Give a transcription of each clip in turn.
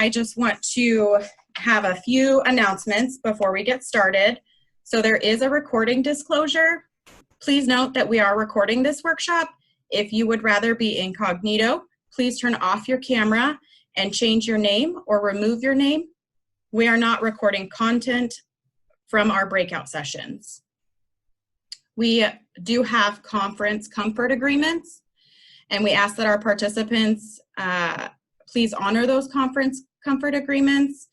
I just want to have a few announcements before we get started. So there is a recording disclosure. Please note that we are recording this workshop. If you would rather be incognito, please turn off your camera and change your name or remove your name. We are not recording content from our breakout sessions. We do have conference comfort agreements, and we ask that our participants please honor those conference comfort agreements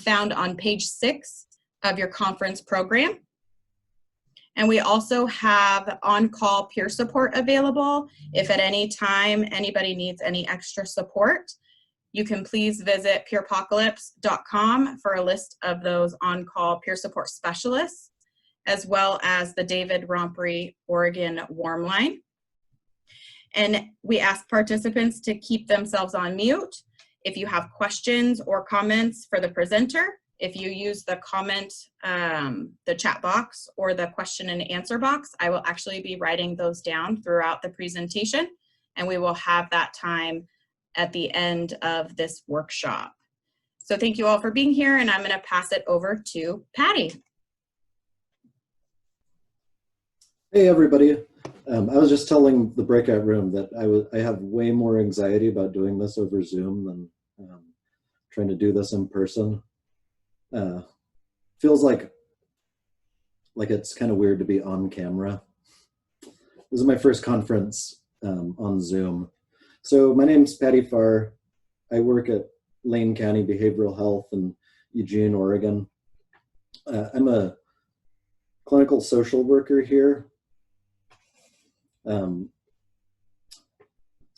found on page 6 of your conference program. And we also have on-call peer support available. If at any time anybody needs any extra support, you can please visit peerpocalypse.com for a list of those on-call peer support specialists, as well as the David Rompery Oregon Warm Line. And we ask participants to keep themselves on mute. If you have questions or comments for the presenter, if you use the comment, the chat box or the question and answer box, I will actually be writing those down throughout the presentation, and we will have that time at the end of this workshop. So thank you all for being here, and I'm going to pass it over to Patty. Hey everybody. I was just telling the breakout room that I have way more anxiety about doing this over Zoom than trying to do this in person. Feels like it's kind of weird to be on camera. This is my first conference on Zoom. So my name's Paddy Farr. I work at Lane County Behavioral Health in Eugene, Oregon. I'm a clinical social worker here.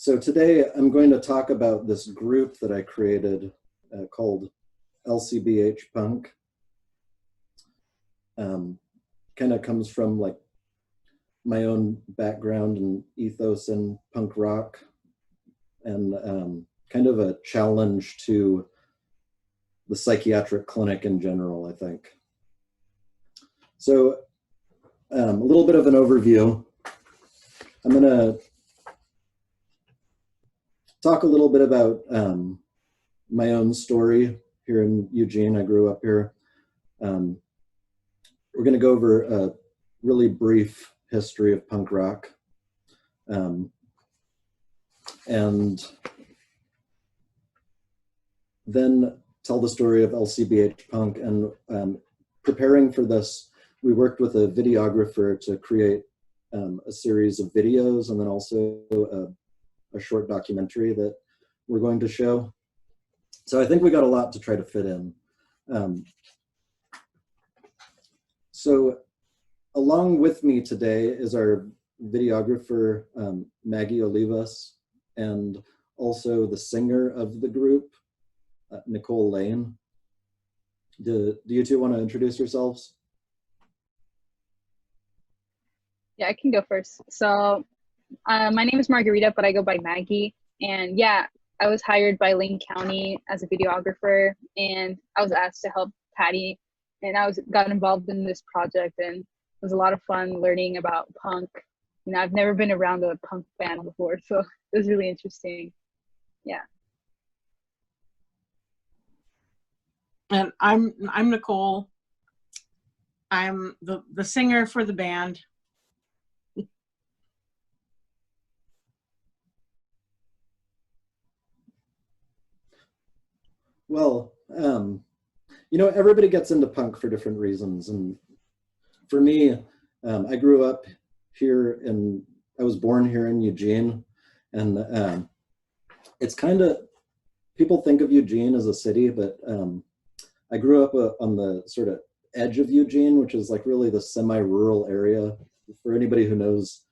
So today I'm going to talk about this group that I created called LCBH Punk. Kind of comes from like my own background and ethos in punk rock, and kind of a challenge to the psychiatric clinic in general, I think. So a little bit of an overview. I'm going to talk a little bit about my own story here in Eugene. I grew up here. We're going to go over a really brief history of punk rock. And then tell the story of LCBH Punk. And preparing for this, we worked with a videographer to create a series of videos, and then also a short documentary that we're going to show. So I think we got a lot to try to fit in. So along with me today is our videographer, Maggie Olivas, and also the singer of the group, Nicole Lane. Do you two want to introduce yourselves? Yeah, I can go first. So my name is Margarita, but I go by Maggie. And yeah, I was hired by Lane County as a videographer, and I was asked to help Patty, and got involved in this project, and it was a lot of fun learning about punk. You know, I've never been around a punk band before, so it was really interesting. Yeah. And I'm Nicole. I'm the singer for the band. Well, you know, everybody gets into punk for different reasons. And for me, I grew up here I was born here in Eugene. And it's kind of, people think of Eugene as a city, but I grew up on the sort of edge of Eugene, which is like really the semi-rural area. For anybody who knows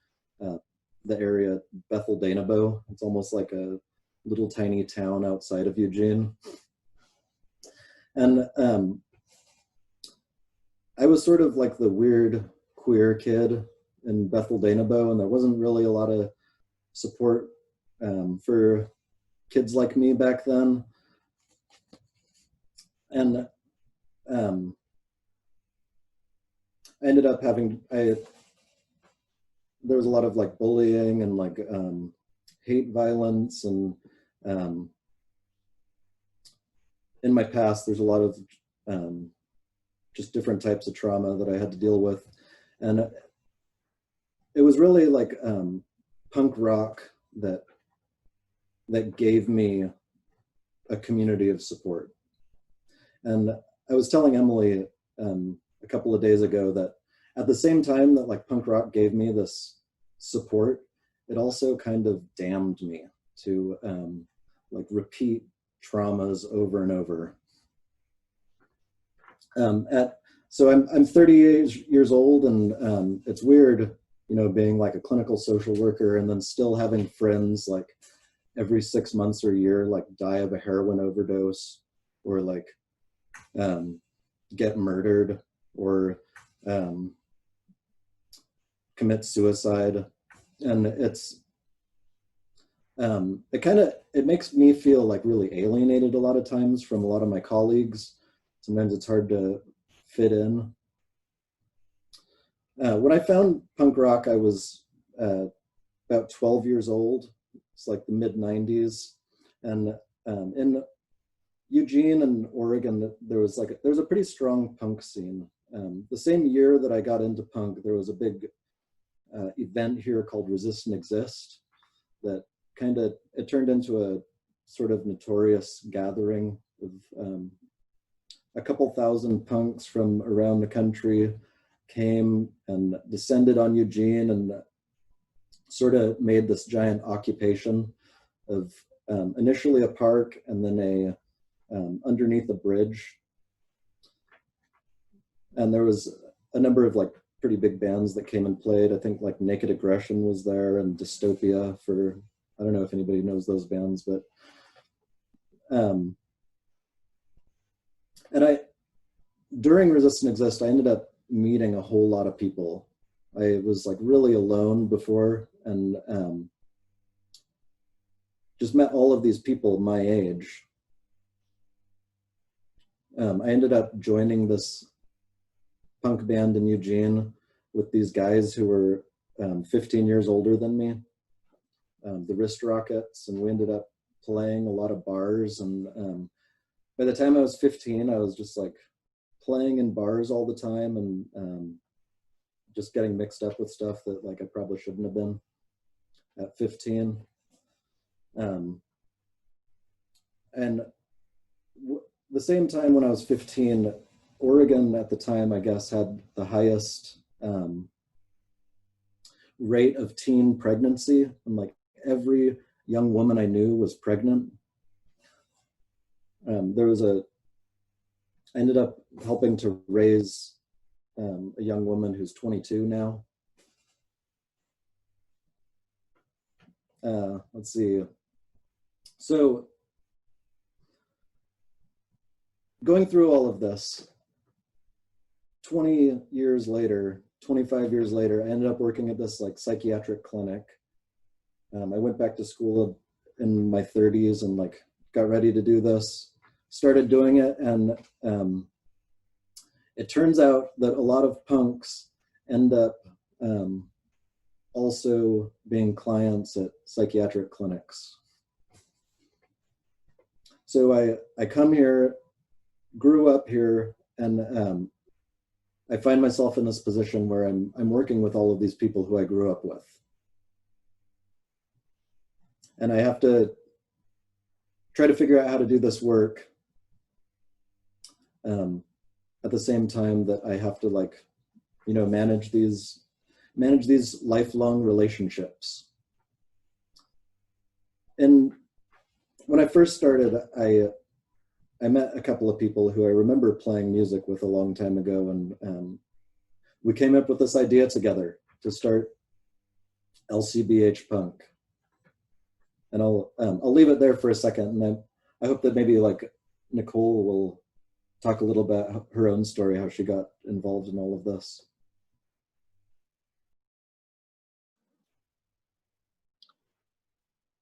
the area, Bethel-Danabo, it's almost like a little tiny town outside of Eugene. And I was sort of like the weird queer kid in Bethel-Danabo, and there wasn't really a lot of support for kids like me back then. And I ended up having, there was a lot of like bullying and like hate violence, and in my past, there's a lot of just different types of trauma that I had to deal with. And it was really like punk rock that gave me a community of support. And I was telling Emily a couple of days ago that at the same time that like punk rock gave me this support, it also kind of damned me to like repeat traumas over and over. So I'm 38 years old, and it's weird, you know, being like a clinical social worker and then still having friends like every 6 months or a year like die of a heroin overdose, or like get murdered, or commit suicide. And it's it makes me feel like really alienated a lot of times from a lot of my colleagues. Sometimes it's hard to fit in. When I found punk rock, I was about 12 years old. It's like the mid-90s. And in Eugene and Oregon, there's a pretty strong punk scene. The same year that I got into punk, there was a big event here called Resist and Exist that it turned into a sort of notorious gathering of a couple thousand punks from around the country came and descended on Eugene and sort of made this giant occupation of initially a park and then underneath a bridge. And there was a number of like pretty big bands that came and played. I think like Naked Aggression was there, and Dystopia, for, I don't know if anybody knows those bands, but and during Resist and Exist, I ended up meeting a whole lot of people. I was like really alone before, and just met all of these people my age. I ended up joining this punk band in Eugene with these guys who were 15 years older than me, the Wrist Rockets, and we ended up playing a lot of bars. And by the time I was 15, I was just like playing in bars all the time, and just getting mixed up with stuff that like I probably shouldn't have been at 15. And the same time when I was 15, Oregon at the time, I guess, had the highest rate of teen pregnancy. And like every young woman I knew was pregnant. I ended up helping to raise a young woman who's 22 now. Let's see. So going through all of this, 20 years later, 25 years later, I ended up working at this like psychiatric clinic. I went back to school in my 30s and like got ready to do this, started doing it, and it turns out that a lot of punks end up also being clients at psychiatric clinics. So I come here, grew up here, and I find myself in this position where I'm working with all of these people who I grew up with. And I have to try to figure out how to do this work at the same time that I have to, like, you know, manage these lifelong relationships. And when I first started, I met a couple of people who I remember playing music with a long time ago, and we came up with this idea together to start LCBH Punk. And I'll leave it there for a second, and I hope that maybe like Nicole will talk a little about her own story, how she got involved in all of this.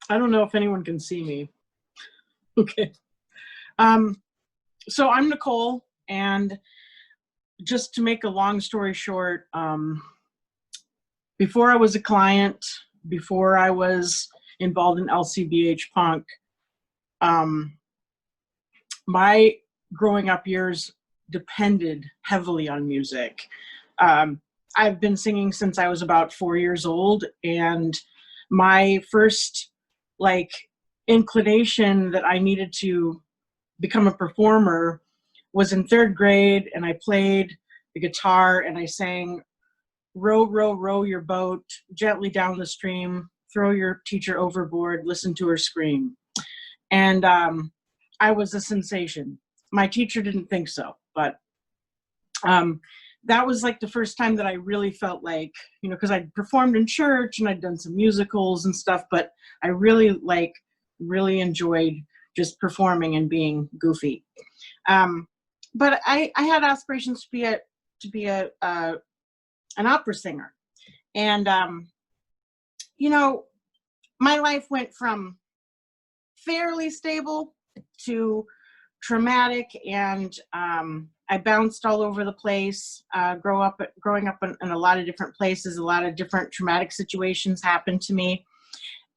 I don't know if anyone can see me. Okay. So I'm Nicole, and just to make a long story short, before I was a client, before I was involved in LCBH Punk, my growing up years depended heavily on music. I've been singing since I was about 4 years old, and my first like inclination that I needed to become a performer was in 3rd grade, and I played the guitar and I sang "Row, row, row your boat gently down the stream, throw your teacher overboard, listen to her scream." And I was a sensation. My teacher didn't think so, but that was like the first time that I really felt like, you know, because I'd performed in church and I'd done some musicals and stuff, but I really enjoyed just performing and being goofy. But I had aspirations to be an opera singer. And, you know, my life went from fairly stable to traumatic, and I bounced all over the place. Growing up in a lot of different places, a lot of different traumatic situations happened to me.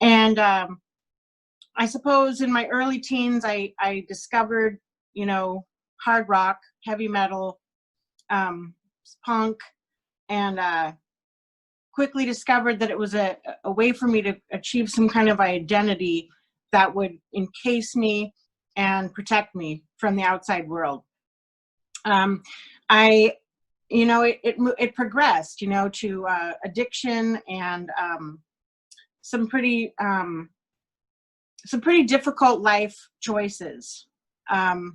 And I suppose in my early teens, I discovered, you know, hard rock, heavy metal, punk, and quickly discovered that it was a way for me to achieve some kind of identity that would encase me and protect me from the outside world. You know, it progressed, you know, to addiction and some pretty difficult life choices. I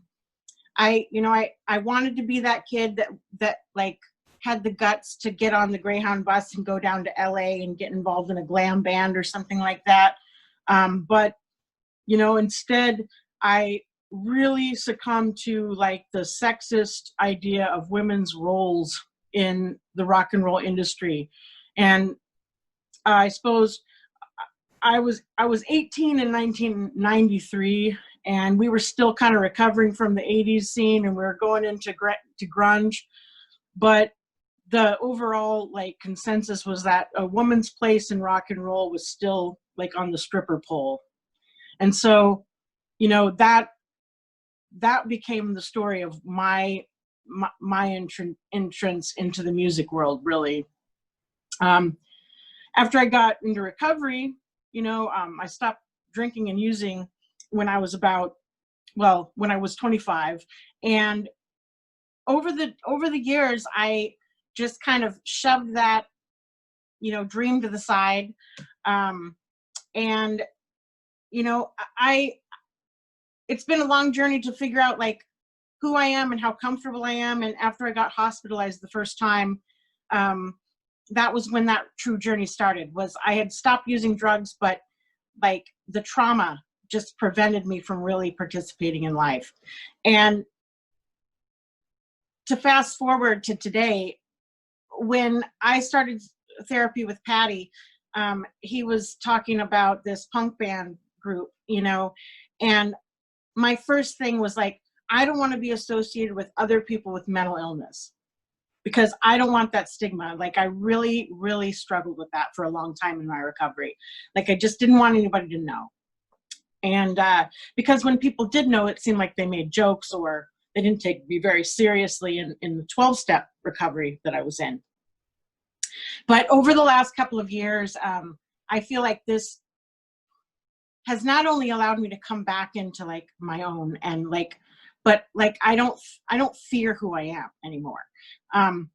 wanted to be that kid that like had the guts to get on the Greyhound bus and go down to LA and get involved in a glam band or something like that. But, you know, instead I really succumbed to like the sexist idea of women's roles in the rock and roll industry. And I suppose I was 18 in 1993, and we were still kind of recovering from the 80s scene, and we were going into grunge. But the overall like consensus was that a woman's place in rock and roll was still like on the stripper pole. And so, you know, that became the story of my entrance into the music world, really. After I got into recovery, you know, I stopped drinking and using when I was 25. And over the years, I just kind of shoved that, you know, dream to the side. And, you know, it's been a long journey to figure out like who I am and how comfortable I am. And after I got hospitalized the first time, that was when that true journey started. Was I had stopped using drugs, but like the trauma just prevented me from really participating in life. And to fast forward to today, when I started therapy with Paddy, he was talking about this punk band group, you know, and my first thing was like, I don't want to be associated with other people with mental illness, because I don't want that stigma. Like I really, really struggled with that for a long time in my recovery. Like I just didn't want anybody to know. And because when people did know, it seemed like they made jokes or they didn't take me very seriously in the 12-step recovery that I was in. But over the last couple of years, I feel like this has not only allowed me to come back into like my own and like, but like I don't fear who I am anymore. And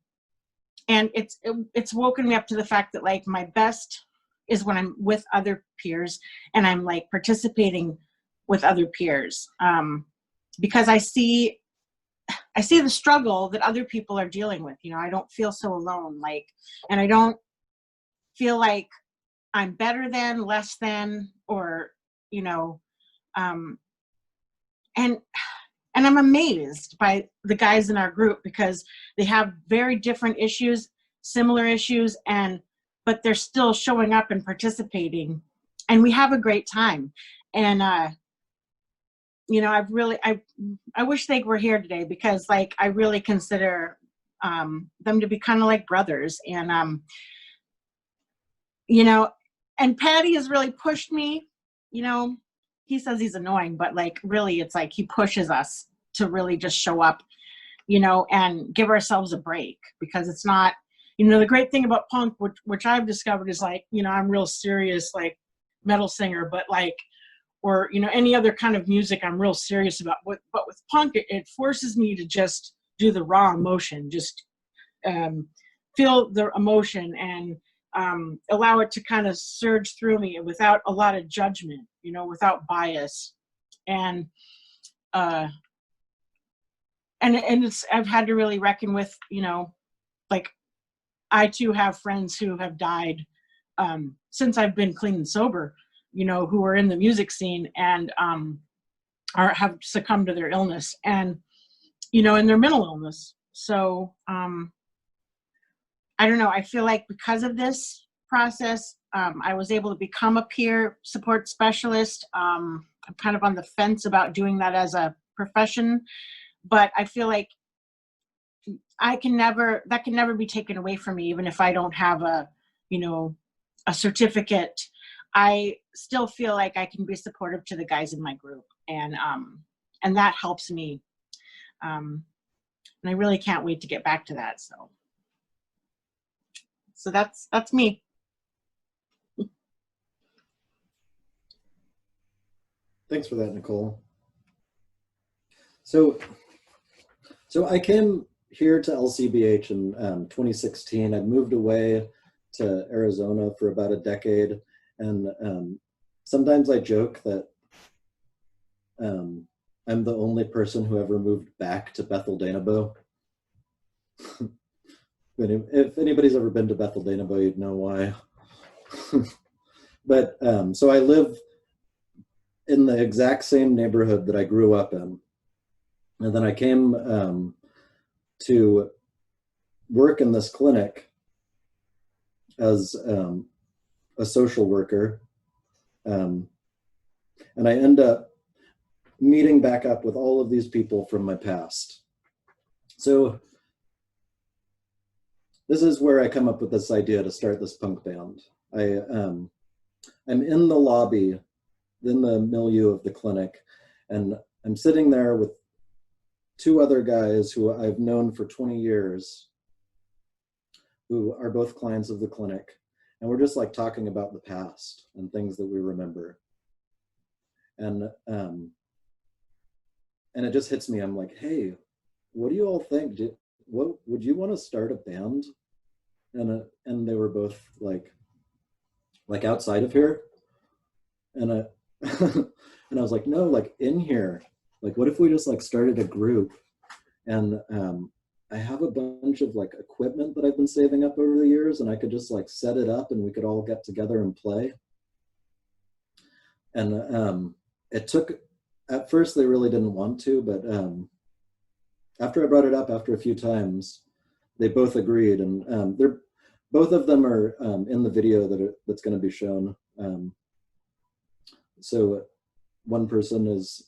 it's woken me up to the fact that like my best is when I'm with other peers and I'm like participating with other peers, because I see the struggle that other people are dealing with. You know, I don't feel so alone, like, and I don't feel like I'm better than, less than, or, you know, and I'm amazed by the guys in our group because they have very different issues, similar issues, but they're still showing up and participating, and we have a great time. And you know, I wish they were here today, because like I really consider them to be kind of like brothers. And you know, and Paddy has really pushed me. You know, he says he's annoying, but like really it's like he pushes us to really just show up, you know, and give ourselves a break, because it's not, you know, the great thing about punk, which I've discovered is like, you know, I'm real serious, like metal singer, but like, or, you know, any other kind of music I'm real serious about. But with punk, it forces me to just do the raw emotion, just feel the emotion and allow it to kind of surge through me without a lot of judgment, you know, without bias. And it's, I've had to really reckon with, you know, like I too have friends who have died since I've been clean and sober, you know, who are in the music scene and have succumbed to their illness and, you know, and their mental illness. So I don't know, I feel like because of this process, I was able to become a peer support specialist. I'm kind of on the fence about doing that as a profession, but I feel like that can never be taken away from me, even if I don't have a, you know, a certificate. I still feel like I can be supportive to the guys in my group, and that helps me. And I really can't wait to get back to that. So that's me. Thanks for that, Nicole. So I came here to LCBH in 2016. I'd moved away to Arizona for about a decade. And sometimes I joke that I'm the only person who ever moved back to Bethel Danabo. If anybody's ever been to Bethel Danabo, you'd know why. But so I live in the exact same neighborhood that I grew up in. And then I came to work in this clinic as a social worker. And I end up meeting back up with all of these people from my past. So this is where I come up with this idea to start this punk band. I'm in the lobby, in the milieu of the clinic, and I'm sitting there with two other guys who I've known for 20 years, who are both clients of the clinic. And we're just like talking about the past and things that we remember. And it just hits me. I'm like, hey, what do you all think? What would you want to start a band? And they were both like outside of here. And I and I was like, no, like in here. Like, what if we just like started a group? And I have a bunch of like equipment that I've been saving up over the years, and I could just like set it up and we could all get together and play. And it took, at first they really didn't want to, but after I brought it up after a few times, they both agreed. And both of them are in the video that's going to be shown. So one person is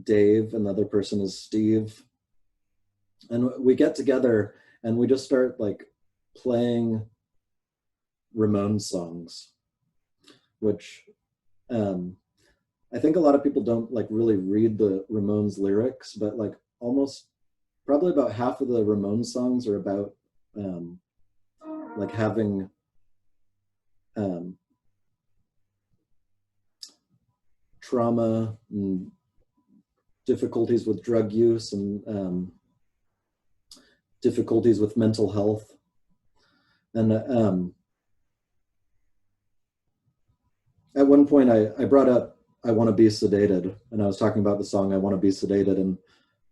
Dave, another person is Steve. And we get together and we just start like playing Ramones songs, which I think a lot of people don't like really read the Ramones lyrics, but like almost probably about half of the Ramones songs are about like having trauma and difficulties with drug use and difficulties with mental health. And at one point I brought up I Want to Be Sedated, and I was talking about the song I Want to Be Sedated, and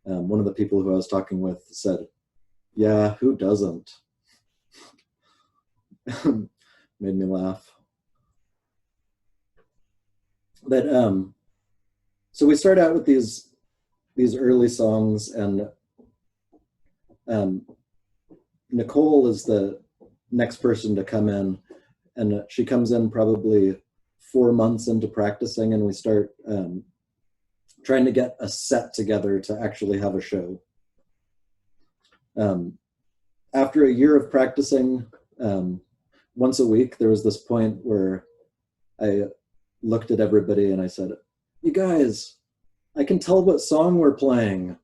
one of the people who I was talking with said, yeah, who doesn't? Made me laugh. But so we start out with these early songs, and Nicole is the next person to come in, and she comes in probably 4 months into practicing, and we start trying to get a set together to actually have a show. After a year of practicing once a week, there was this point where I looked at everybody and I said, you guys, I can tell what song we're playing.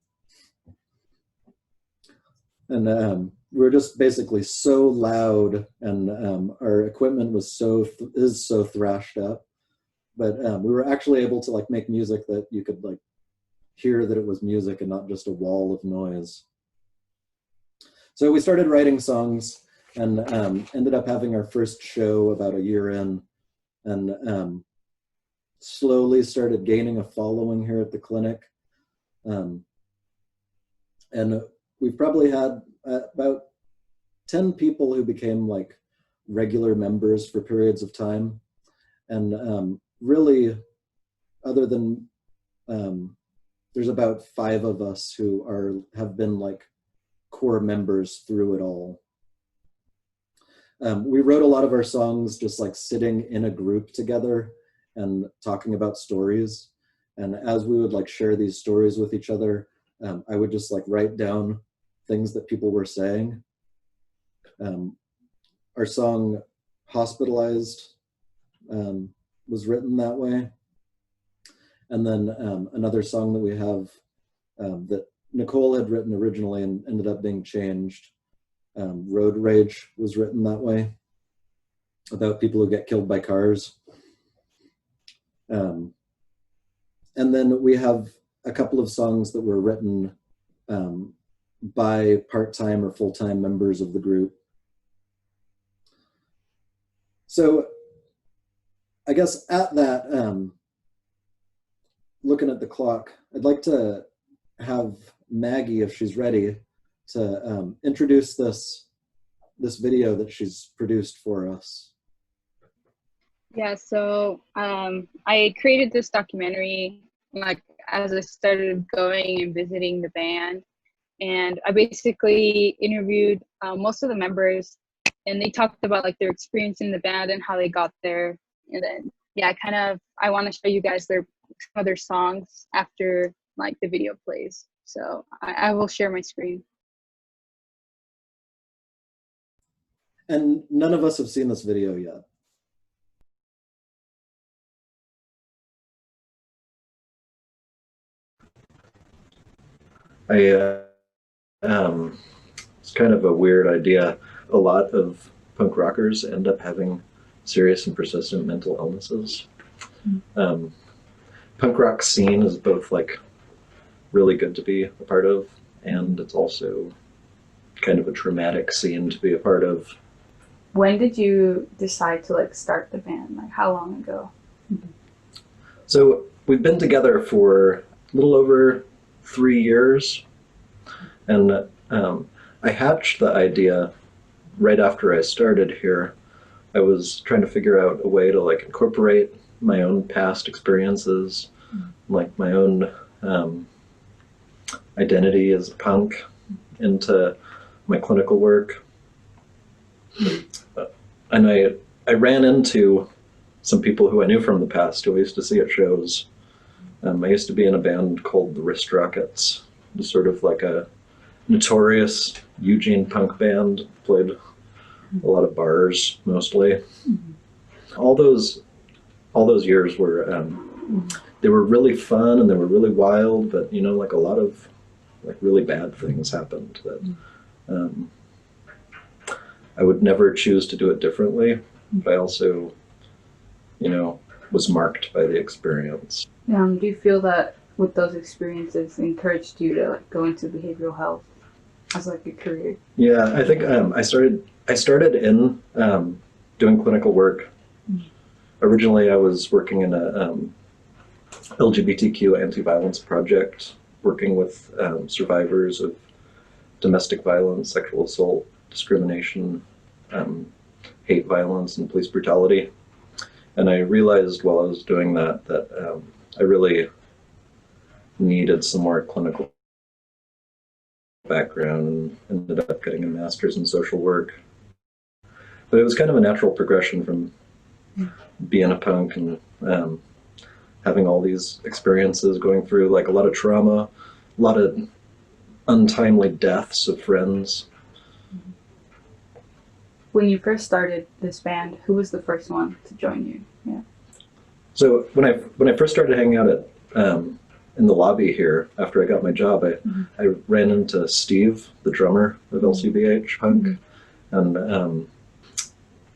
And we were just basically so loud, and our equipment was is so thrashed up. But we were actually able to like make music that you could like hear that it was music and not just a wall of noise. So we started writing songs and ended up having our first show about a year in, and slowly started gaining a following here at the clinic. And we've probably had about 10 people who became like regular members for periods of time. And really, other than, there's about 5 of us who have been like core members through it all. We wrote a lot of our songs just like sitting in a group together and talking about stories. And as we would like share these stories with each other, I would just like write down things that people were saying. Our song Hospitalized was written that way. And then another song that we have that Nicole had written originally and ended up being changed, Road Rage, was written that way, about people who get killed by cars. And then we have a couple of songs that were written by part-time or full-time members of the group. So I guess at that, looking at the clock, I'd like to have Maggie, if she's ready, to introduce this video that she's produced for us. Yeah, so I created this documentary like as I started going and visiting the band, and I basically interviewed most of the members, and they talked about like their experience in the band and how they got there. And then yeah, I want to show you guys some of their songs after like the video plays. So I will share my screen. And none of us have seen this video yet. It's kind of a weird idea. A lot of punk rockers end up having serious and persistent mental illnesses. Punk rock scene is both like really good to be a part of, and it's also kind of a traumatic scene to be a part of. When did you decide to like start the band? Like how long ago? So we've been together for a little over 3 years, and I hatched the idea right after I started here. I was trying to figure out a way to like incorporate my own past experiences, like my own identity as a punk into my clinical work. And I ran into some people who I knew from the past who I used to see at shows. I used to be in a band called the Wrist Rockets. It was sort of like a notorious Eugene punk band, played a lot of bars mostly. All those years were they were really fun and they were really wild, but you know, like a lot of like really bad things happened that I would never choose to do it differently, but I also, you know, was marked by the experience. Do you feel that with those experiences encouraged you to like go into behavioral health as like a career? Yeah, I think I started in doing clinical work. Originally, I was working in a LGBTQ anti-violence project, working with survivors of domestic violence, sexual assault, discrimination, hate violence, and police brutality. And I realized while I was doing that I really needed some more clinical background, and ended up getting a master's in social work. But it was kind of a natural progression from being a punk and having all these experiences, going through like a lot of trauma, a lot of untimely deaths of friends. When you first started this band, who was the first one to join you? Yeah. So when I first started hanging out in the lobby here after I got my job, I ran into Steve, the drummer of LCBH Punk, and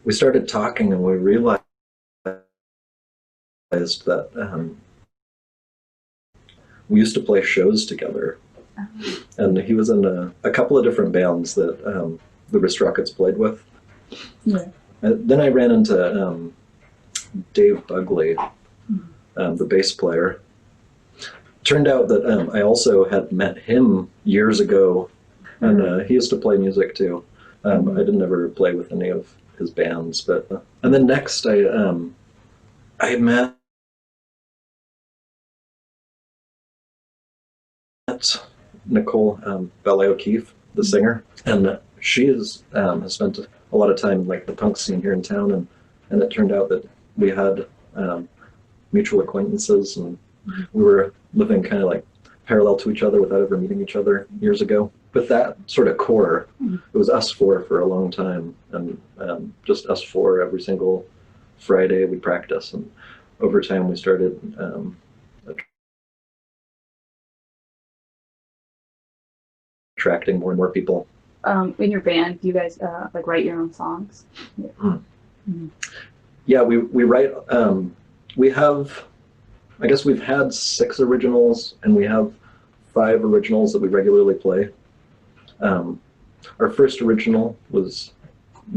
we started talking, and we realized that we used to play shows together, and he was in a couple of different bands that the Wrist Rockets played with. Yeah. Then I ran into Dave Bugley, the bass player. Turned out that I also had met him years ago, and he used to play music too. I didn't ever play with any of his bands, but and then next I met Nicole Ballet O'Keefe, the singer, and she has spent a lot of time in, like, the punk scene here in town, and it turned out that we had mutual acquaintances, and we were living kind of like parallel to each other without ever meeting each other years ago. With that sort of core, it was us four for a long time, and just us four every single Friday we practice, and over time we started attracting more and more people. In your band, do you guys like write your own songs? Yeah, we write. We have, I guess we've had 6 originals, and we have 5 originals that we regularly play. Our first original was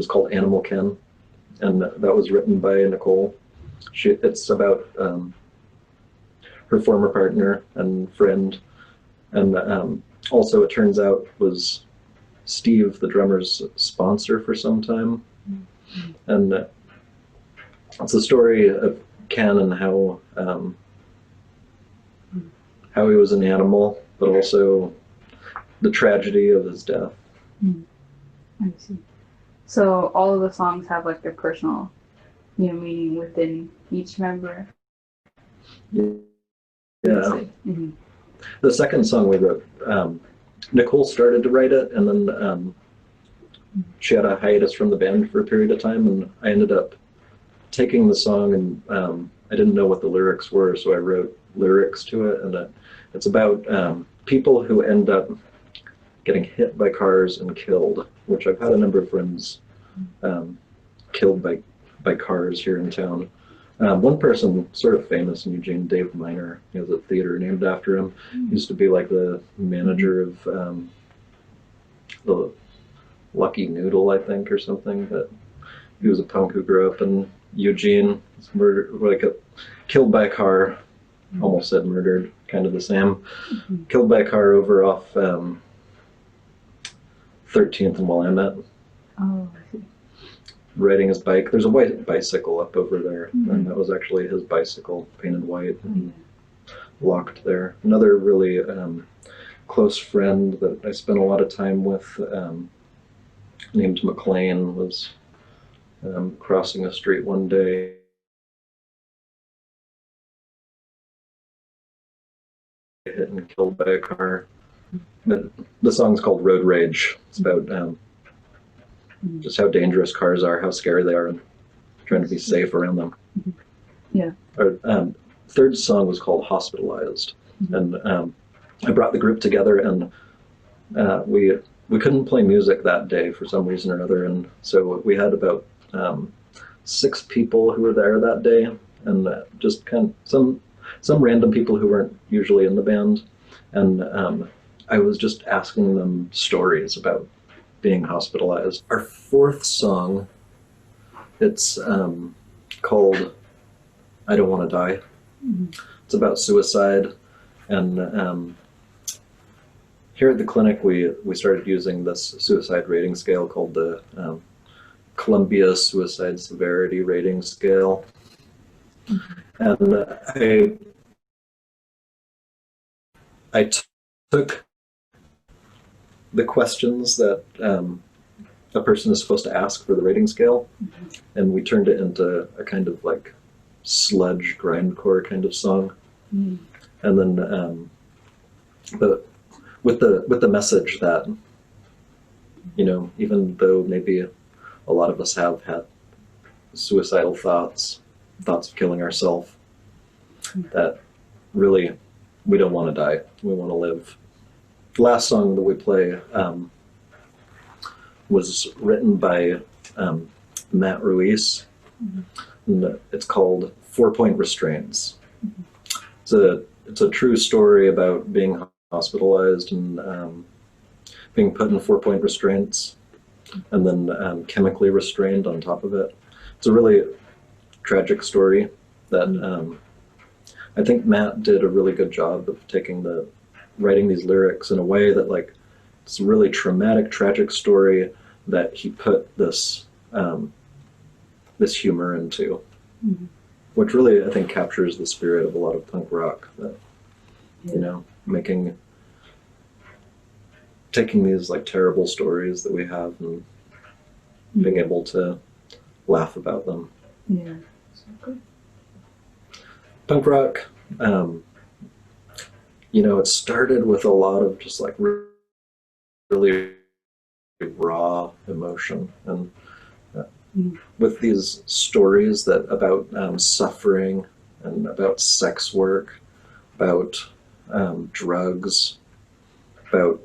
called Animal Ken, and that was written by Nicole. It's about her former partner and friend, and also it turns out was Steve, the drummer's sponsor for some time. And it's a story of Ken and how he was an animal, but also the tragedy of his death. I see. So all of the songs have like their personal, meaning within each member. Yeah. Mm-hmm. The second song we wrote, Nicole started to write it, and then she had a hiatus from the band for a period of time, and I ended up taking the song, and I didn't know what the lyrics were, so I wrote lyrics to it, and it's about people who end up getting hit by cars and killed, which I've had a number of friends killed by cars here in town. One person sort of famous in Eugene, Dave Miner, he has a theater named after him. He used to be like the manager of the Lucky Noodle, I think, or something. But he was a punk who grew up in Eugene. Was murdered, killed by a car. Almost said murdered, kind of the same. Killed by a car over off 13th and Willamette. Oh, I see. Riding his bike. There's a white bicycle up over there, and that was actually his bicycle, painted white and locked there. Another really close friend that I spent a lot of time with, named McLean, was crossing a street one day. Hit and killed by a car. But the song's called Road Rage. It's about just how dangerous cars are, how scary they are, and trying to be safe around them. Yeah. Our third song was called Hospitalized, and I brought the group together, and we couldn't play music that day for some reason or other, and so we had about 6 people who were there that day, and just kind of some random people who weren't usually in the band, and I was just asking them stories about being hospitalized. Our fourth song, it's called I Don't Want to Die. It's about suicide, and here at the clinic we started using this suicide rating scale called the Columbia Suicide Severity Rating Scale. And I took the questions that a person is supposed to ask for the rating scale, and we turned it into a kind of like sludge grindcore kind of song. And then with the message that, even though maybe a lot of us have had suicidal thoughts of killing ourselves, that really we don't want to die. We want to live. The last song that we play was written by Matt Ruiz, and it's called 4-Point Restraints. It's a true story about being hospitalized and being put in 4-point restraints and then chemically restrained on top of it. It's a really tragic story that I think Matt did a really good job of writing these lyrics in a way that, like, it's a really traumatic, tragic story that he put this this humor into, which really, I think, captures the spirit of a lot of punk rock. That, you know, taking these like terrible stories that we have and being able to laugh about them. Yeah, so good. Punk rock, you know, it started with a lot of just like really raw emotion, and with these stories that about suffering and about sex work, about drugs, about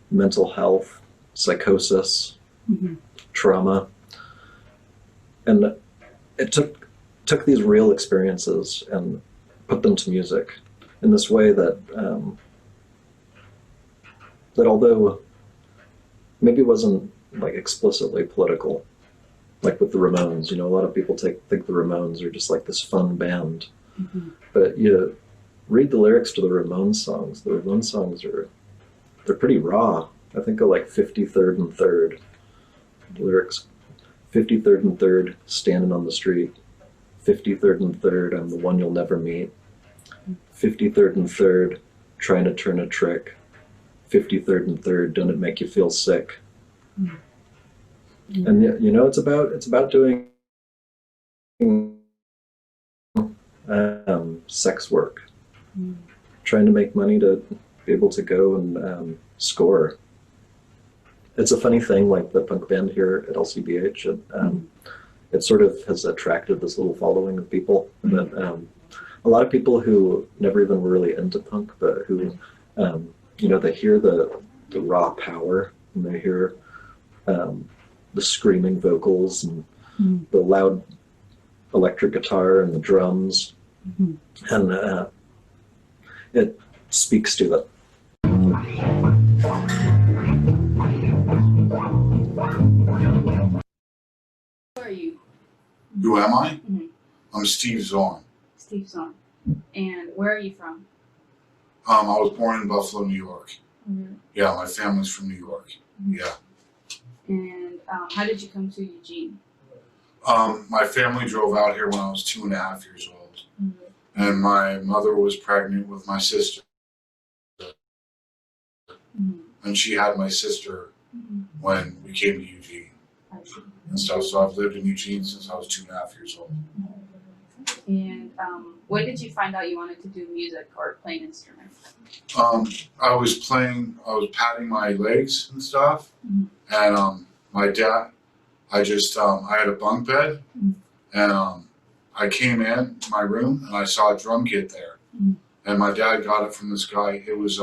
mental health, psychosis, trauma, and it took these real experiences and put them to music in this way that that although maybe wasn't like explicitly political, like with the Ramones. You know, a lot of people think the Ramones are just like this fun band, but you read the lyrics to the Ramones songs. The Ramones songs they're pretty raw. I think of like 53rd and 3rd lyrics. 53rd and 3rd, standing on the street. 53rd and 3rd, I'm the one you'll never meet. 53rd and 3rd, trying to turn a trick. 53rd and 3rd, don't it make you feel sick? And you know, it's about doing sex work, trying to make money to be able to go and score. It's a funny thing, like the punk band here at LCBH, it sort of has attracted this little following of people. But a lot of people who never even were really into punk, but who, you know, they hear the raw power, and they hear the screaming vocals and the loud electric guitar and the drums, and it speaks to them. Who are you? Who am I? I'm Steve Zorn. Steve Zorn. And where are you from? I was born in Buffalo, New York. Yeah, my family's from New York. Yeah. And how did you come to Eugene? My family drove out here when I was 2.5 years old. And my mother was pregnant with my sister. And she had my sister when we came to Eugene and stuff. So I've lived in Eugene since I was 2.5 years old. And when did you find out you wanted to do music or play an instrument? I was patting my legs and stuff. And my dad, I had a bunk bed, and I came in my room and I saw a drum kit there. And my dad got it from this guy. It was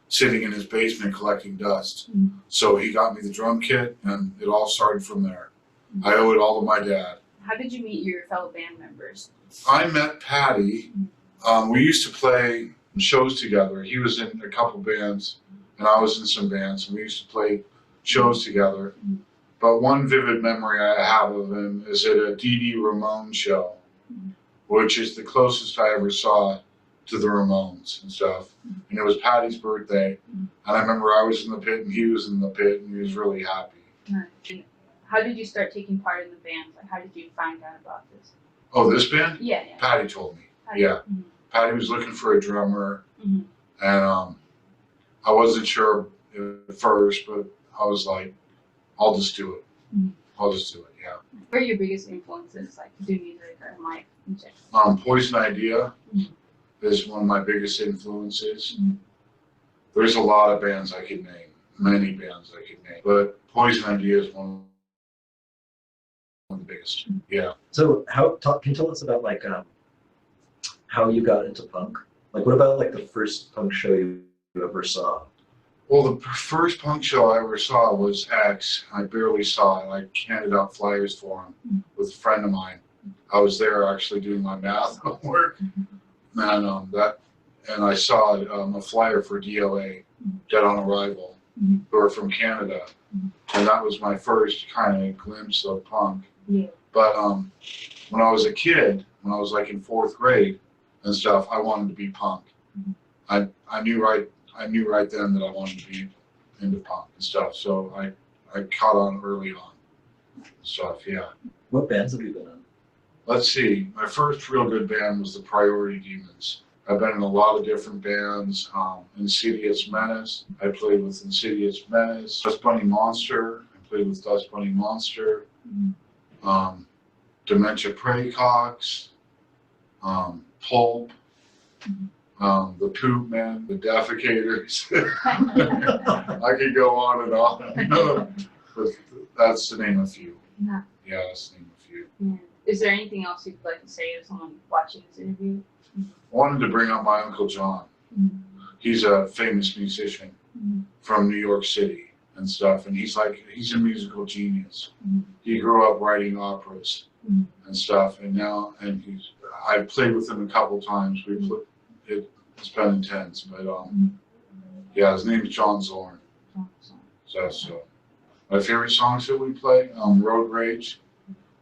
sitting in his basement collecting dust. So he got me the drum kit, and it all started from there. I owe it all to my dad. How did you meet your fellow band members? I met Paddy. We used to play shows together. He was in a couple bands, and I was in some bands, and we used to play shows together. But one vivid memory I have of him is at a Dee Dee Ramone show, which is the closest I ever saw to the Ramones and stuff. And it was Paddy's birthday, and I remember I was in the pit and he was in the pit, and he was really happy. And how did you start taking part in the band? Like, how did you find out about this? Oh, this band? Yeah. Paddy told me. Paddy. Yeah. Paddy was looking for a drummer, and I wasn't sure at first, but I was like, I'll just do it. I'll just do it, yeah. What are your biggest influences, like, to do music or in life in general? Poison Idea is one of my biggest influences. There's a lot of bands I could name, many bands I could name, but Poison Idea is one of the biggest, yeah. So can you tell us about like how you got into punk? Like, what about like the first punk show you ever saw? Well, the first punk show I ever saw was X. I barely saw it. I handed out flyers for him with a friend of mine. I was there actually doing my math homework, and I saw a flyer for DOA, Dead on Arrival, who are from Canada, and that was my first kind of glimpse of punk. Yeah. But when I was a kid, when I was like in 4th grade and stuff, I wanted to be punk. I knew right then that I wanted to be into punk and stuff. So I caught on early on and stuff. Yeah. What bands have you been in? Let's see. My first real good band was the Priority Demons. I've been in a lot of different bands. Insidious Menace. I played with Insidious Menace. Dust Bunny Monster. I played with Dust Bunny Monster. Dementia Praycocks. Pulp. The Poop Men, the Defecators. I could go on and on. But that's to name a few. Yeah. Yeah, that's to name a few. Yeah. Is there anything else you'd like to say to someone watching this interview? I wanted to bring up my Uncle John. He's a famous musician from New York City and stuff, and he's a musical genius. He grew up writing operas and stuff, and I've played with him a couple times. It's been intense, but yeah, his name is John Zorn. So my favorite songs that we play, Road Rage.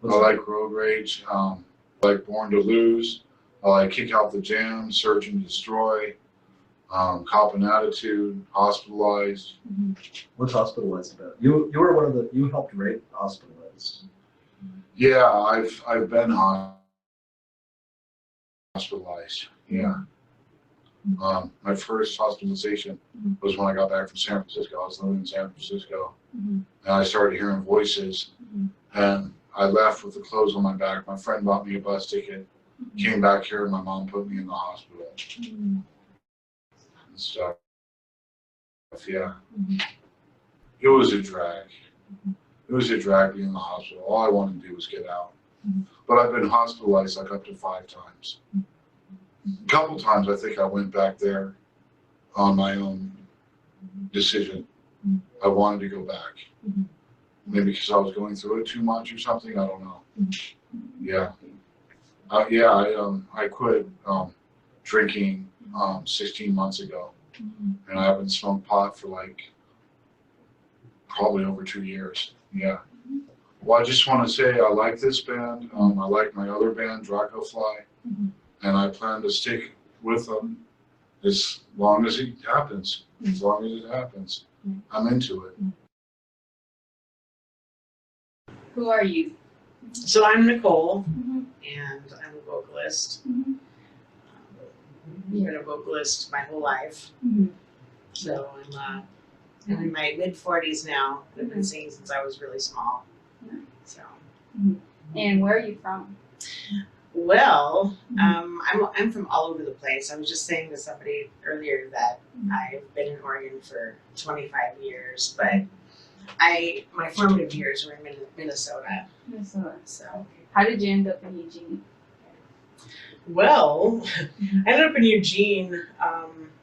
I like Road Rage. I like Born to Lose. I like Kick Out the Jam, Search and Destroy, Cop and Attitude, Hospitalized. What's Hospitalized about? You were one of you helped write Hospitalized. Yeah, I've been hospitalized. Yeah. My first hospitalization was when I got back from San Francisco. I was living in San Francisco, and I started hearing voices, and I left with the clothes on my back. My friend bought me a bus ticket, came back here, and my mom put me in the hospital and stuff. Yeah. It was a drag. It was a drag being in the hospital. All I wanted to do was get out. But I've been hospitalized like up to 5 times. A couple times I think I went back there on my own decision. I wanted to go back. Maybe because I was going through it too much or something. I don't know. Yeah. I quit drinking 16 months ago. And I haven't smoked pot for like probably over 2 years. Yeah. Well, I just want to say I like this band. I like my other band, Draconfly. And I plan to stick with them as long as it happens. As long as it happens. I'm into it. Who are you? So I'm Nicole, and I'm a vocalist. I've been a vocalist my whole life. So I'm in my mid-40s now. I've been singing since I was really small. So. And where are you from? Well, I'm from all over the place. I was just saying to somebody earlier that I've been in Oregon for 25 years, but my formative years were in Minnesota. So. How did you end up in Eugene? Well, I ended up in Eugene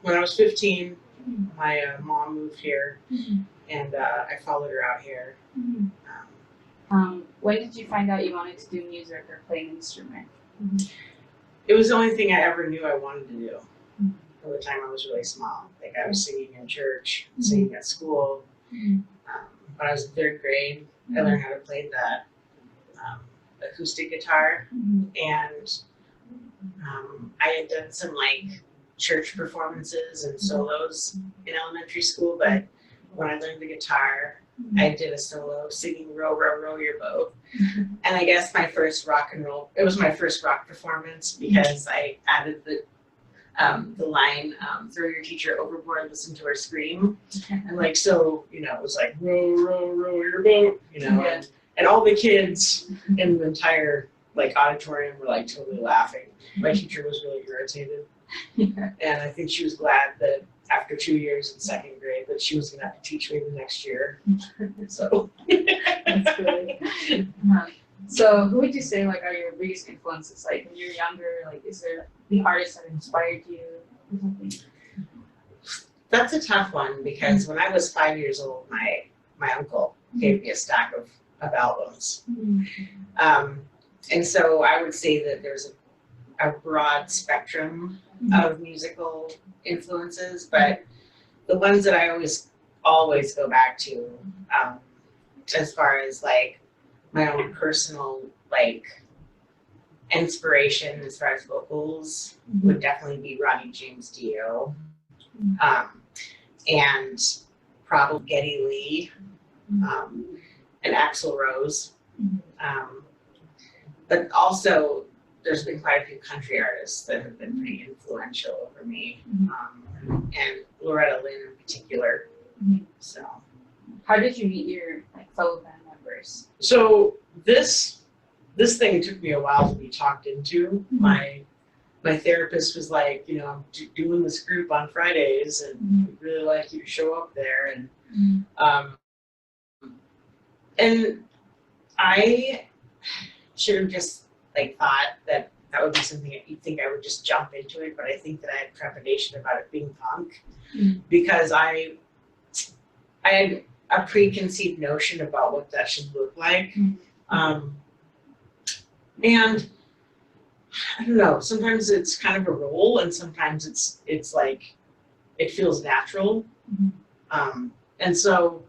when I was 15. My mom moved here, and I followed her out here. When did you find out you wanted to do music or play an instrument? It was the only thing I ever knew I wanted to do from the time I was really small. Like I was singing in church, singing at school. When I was in 3rd grade, I learned how to play the acoustic guitar, and I had done some like church performances and solos in elementary school, but when I learned the guitar, I did a solo singing Row, Row, Row Your Boat. And I guess my first rock and roll, it was my first rock performance because I added the line, throw your teacher overboard, listen to her scream. And like, so, it was like, row, row, row your boat, and all the kids in the entire like auditorium were like totally laughing. My teacher was really irritated. And I think she was glad that after 2 years in 2nd grade that she was going to have to teach me the next year. So That's good. So who would you say like are your biggest influences? Like when you're younger, like is there the artists that inspired you? or something? That's a tough one because when I was 5 years old, my uncle gave me a stack of albums. And so I would say that there's a broad spectrum of musical influences, but the ones that I always go back to, as far as like my own personal like inspiration as far as vocals would definitely be Ronnie James Dio, and probably Geddy Lee, and Axl Rose. But also there's been quite a few country artists that have been pretty influential over me, and Loretta Lynn in particular. So How did you meet your like fellow band members? So this thing took me a while to be talked into. My therapist was like, you know, I'm doing this group on Fridays, and we'd really like you to show up there. And I should have just like thought that would be something that you'd think I would just jump into it, but I think that I had trepidation about it being punk because I had a preconceived notion about what that should look like. And I don't know, sometimes it's kind of a role and sometimes it's like, it feels natural. And so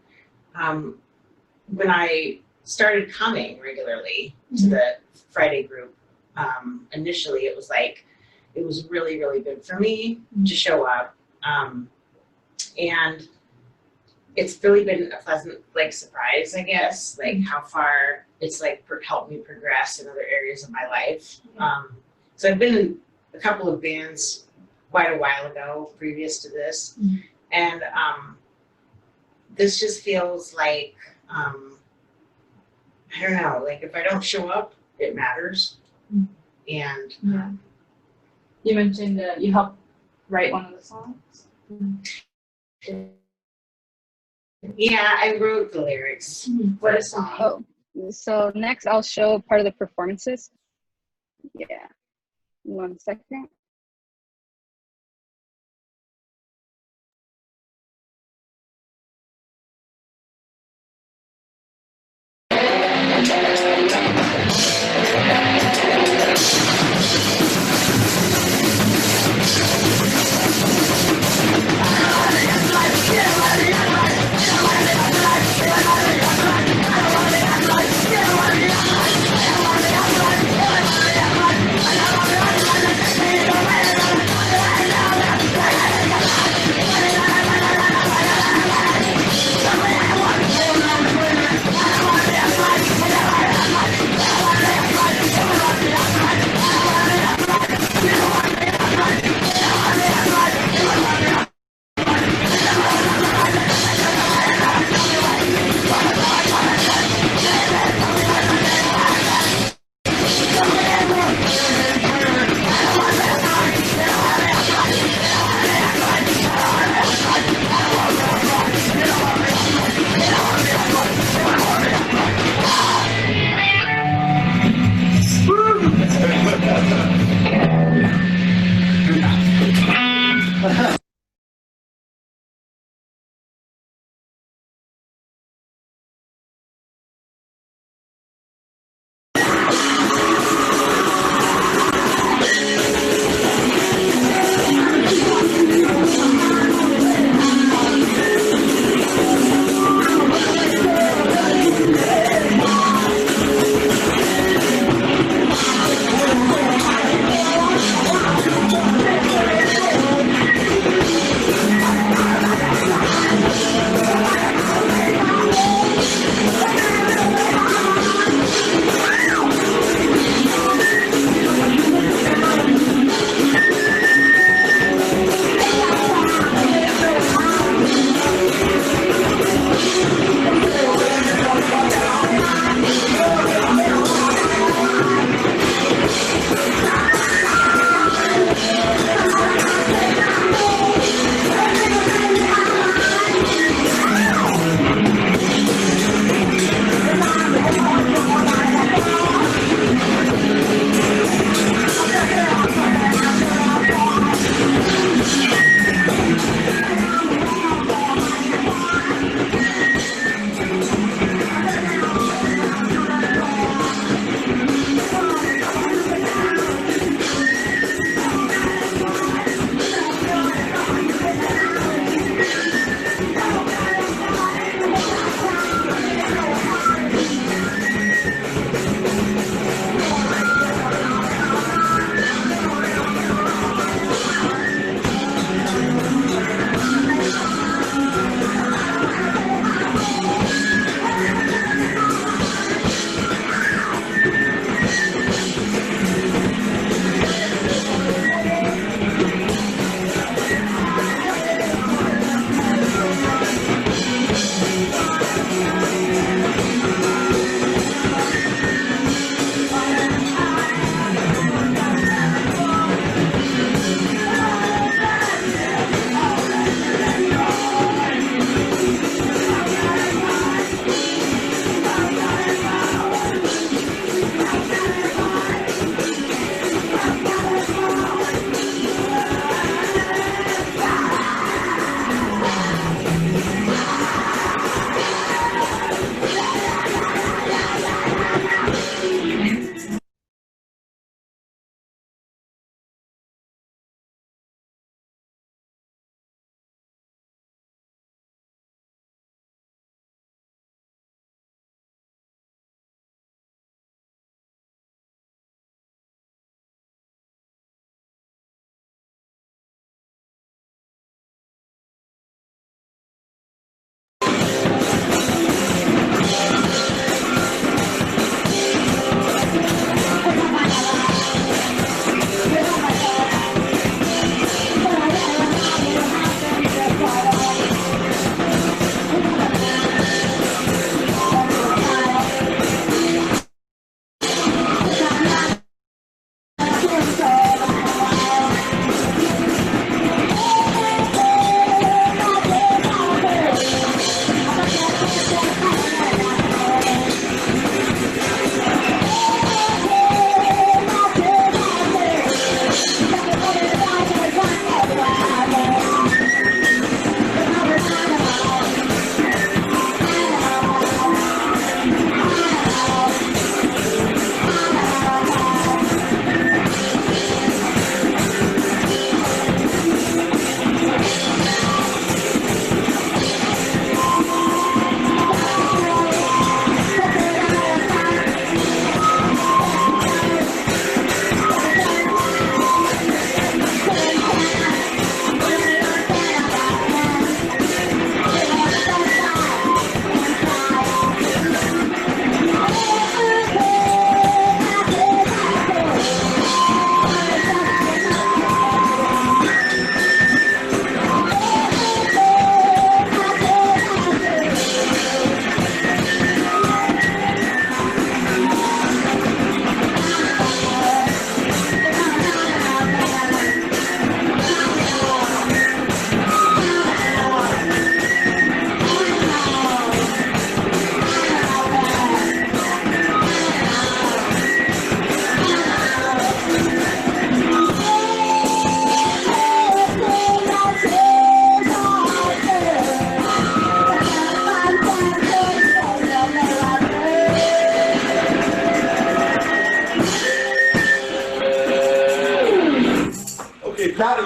when I started coming regularly to the Friday group, initially it was like, it was really, really good for me to show up. And it's really been a pleasant like surprise, I guess, like how far it's like helped me progress in other areas of my life. So I've been in a couple of bands quite a while ago, previous to this, and this just feels like I don't know, like if I don't show up, it matters. And you mentioned that you helped write one of the songs. Yeah, I wrote the lyrics for the song. So next I'll show part of the performances. Yeah. 1 second.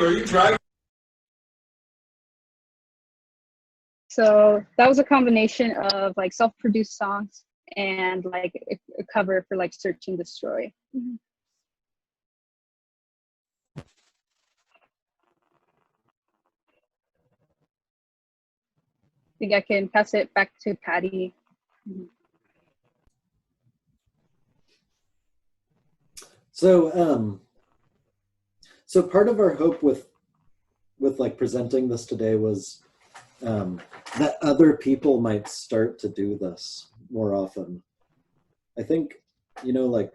are you driving? So that was a combination of like self-produced songs and like a cover for like Search and Destroy. Mm-hmm. I think I can pass it back to Paddy. Mm-hmm. So part of our hope with like presenting this today was that other people might start to do this more often. I think, you know, like,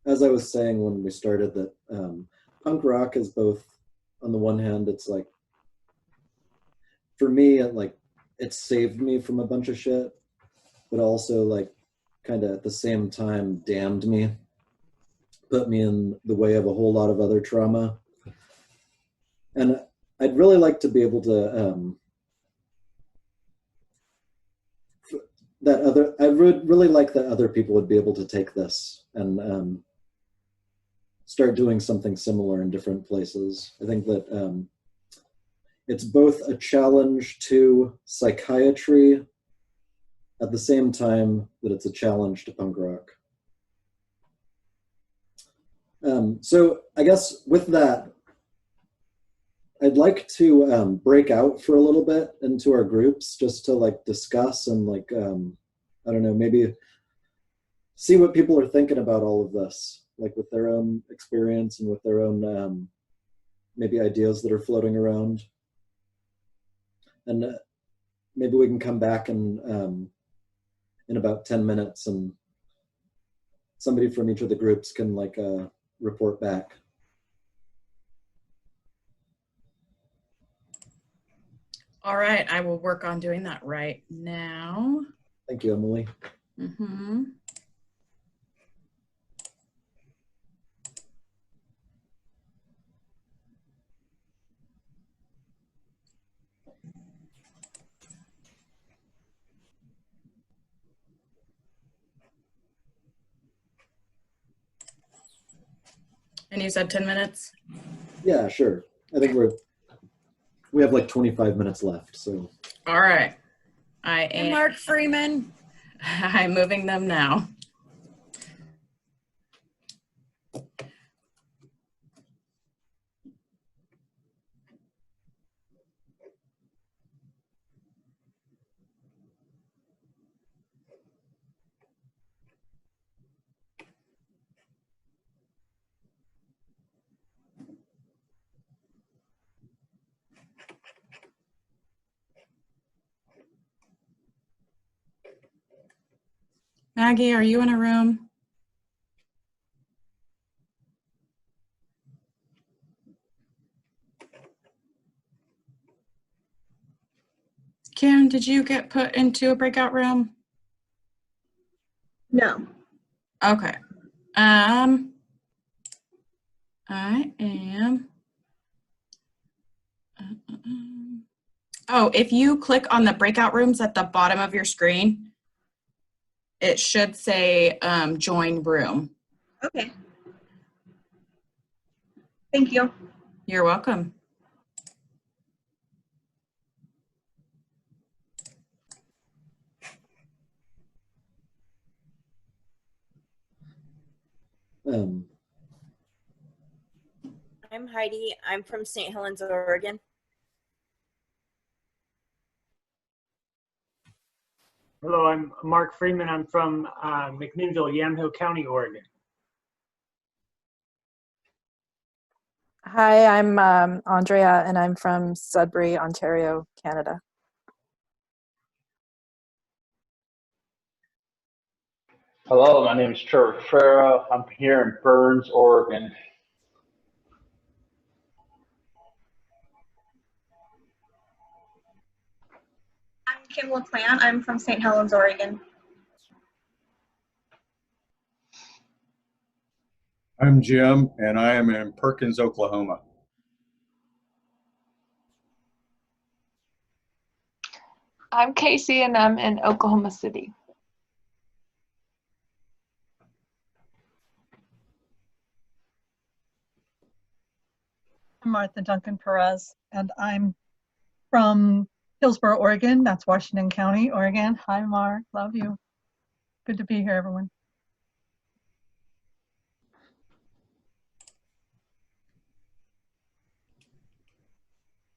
as I was saying when we started, that punk rock is both, on the one hand, it's like, for me, it saved me from a bunch of shit, but also like kind of at the same time damned me, put me in the way of a whole lot of other trauma. And I'd really like to be able to, I would really like that other people would be able to take this and start doing something similar in different places. I think that it's both a challenge to psychiatry at the same time that it's a challenge to punk rock. So I guess with that, I'd like to break out for a little bit into our groups just to like discuss and like, I don't know, maybe see what people are thinking about all of this, like with their own experience and with their own maybe ideas that are floating around. And maybe we can come back and in about 10 minutes and somebody from each of the groups can like report back. All right, I will work on doing that right now. Thank you, Emily. Mm-hmm. And you said 10 minutes? Yeah, sure. I think we have like 25 minutes left, so. All right. I am. Hey, Mark Freeman. I'm moving them now. Maggie, are you in a room? Kim, did you get put into a breakout room? No. Okay. I am. Oh, if you click on the breakout rooms at the bottom of your screen, it should say join room. Okay. Thank you. You're welcome. I'm Heidi. I'm from St. Helens, Oregon. Hello, I'm Mark Freeman. I'm from McMinnville, Yamhill County, Oregon. Hi, I'm Andrea, and I'm from Sudbury, Ontario, Canada. Hello, my name is Trevor Farrah. I'm here in Burns, Oregon. I'm Kim LaPlante. I'm from St. Helens, Oregon. I'm Jim, and I am in Perkins, Oklahoma. I'm Casey, and I'm in Oklahoma City. I'm Martha Duncan Perez, and I'm from Hillsboro, Oregon. That's Washington County, Oregon. Hi, Mark. Love you. Good to be here, everyone.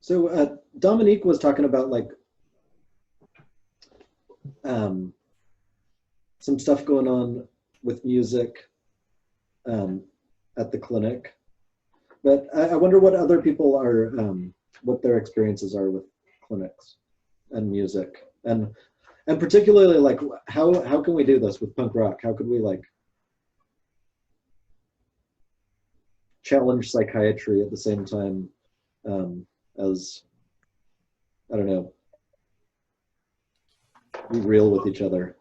So Dominique was talking about like some stuff going on with music at the clinic, but I wonder what other people are, what their experiences are with clinics and music, and particularly like how can we do this with punk rock? How could we like challenge psychiatry at the same time as, I don't know, be real with each other?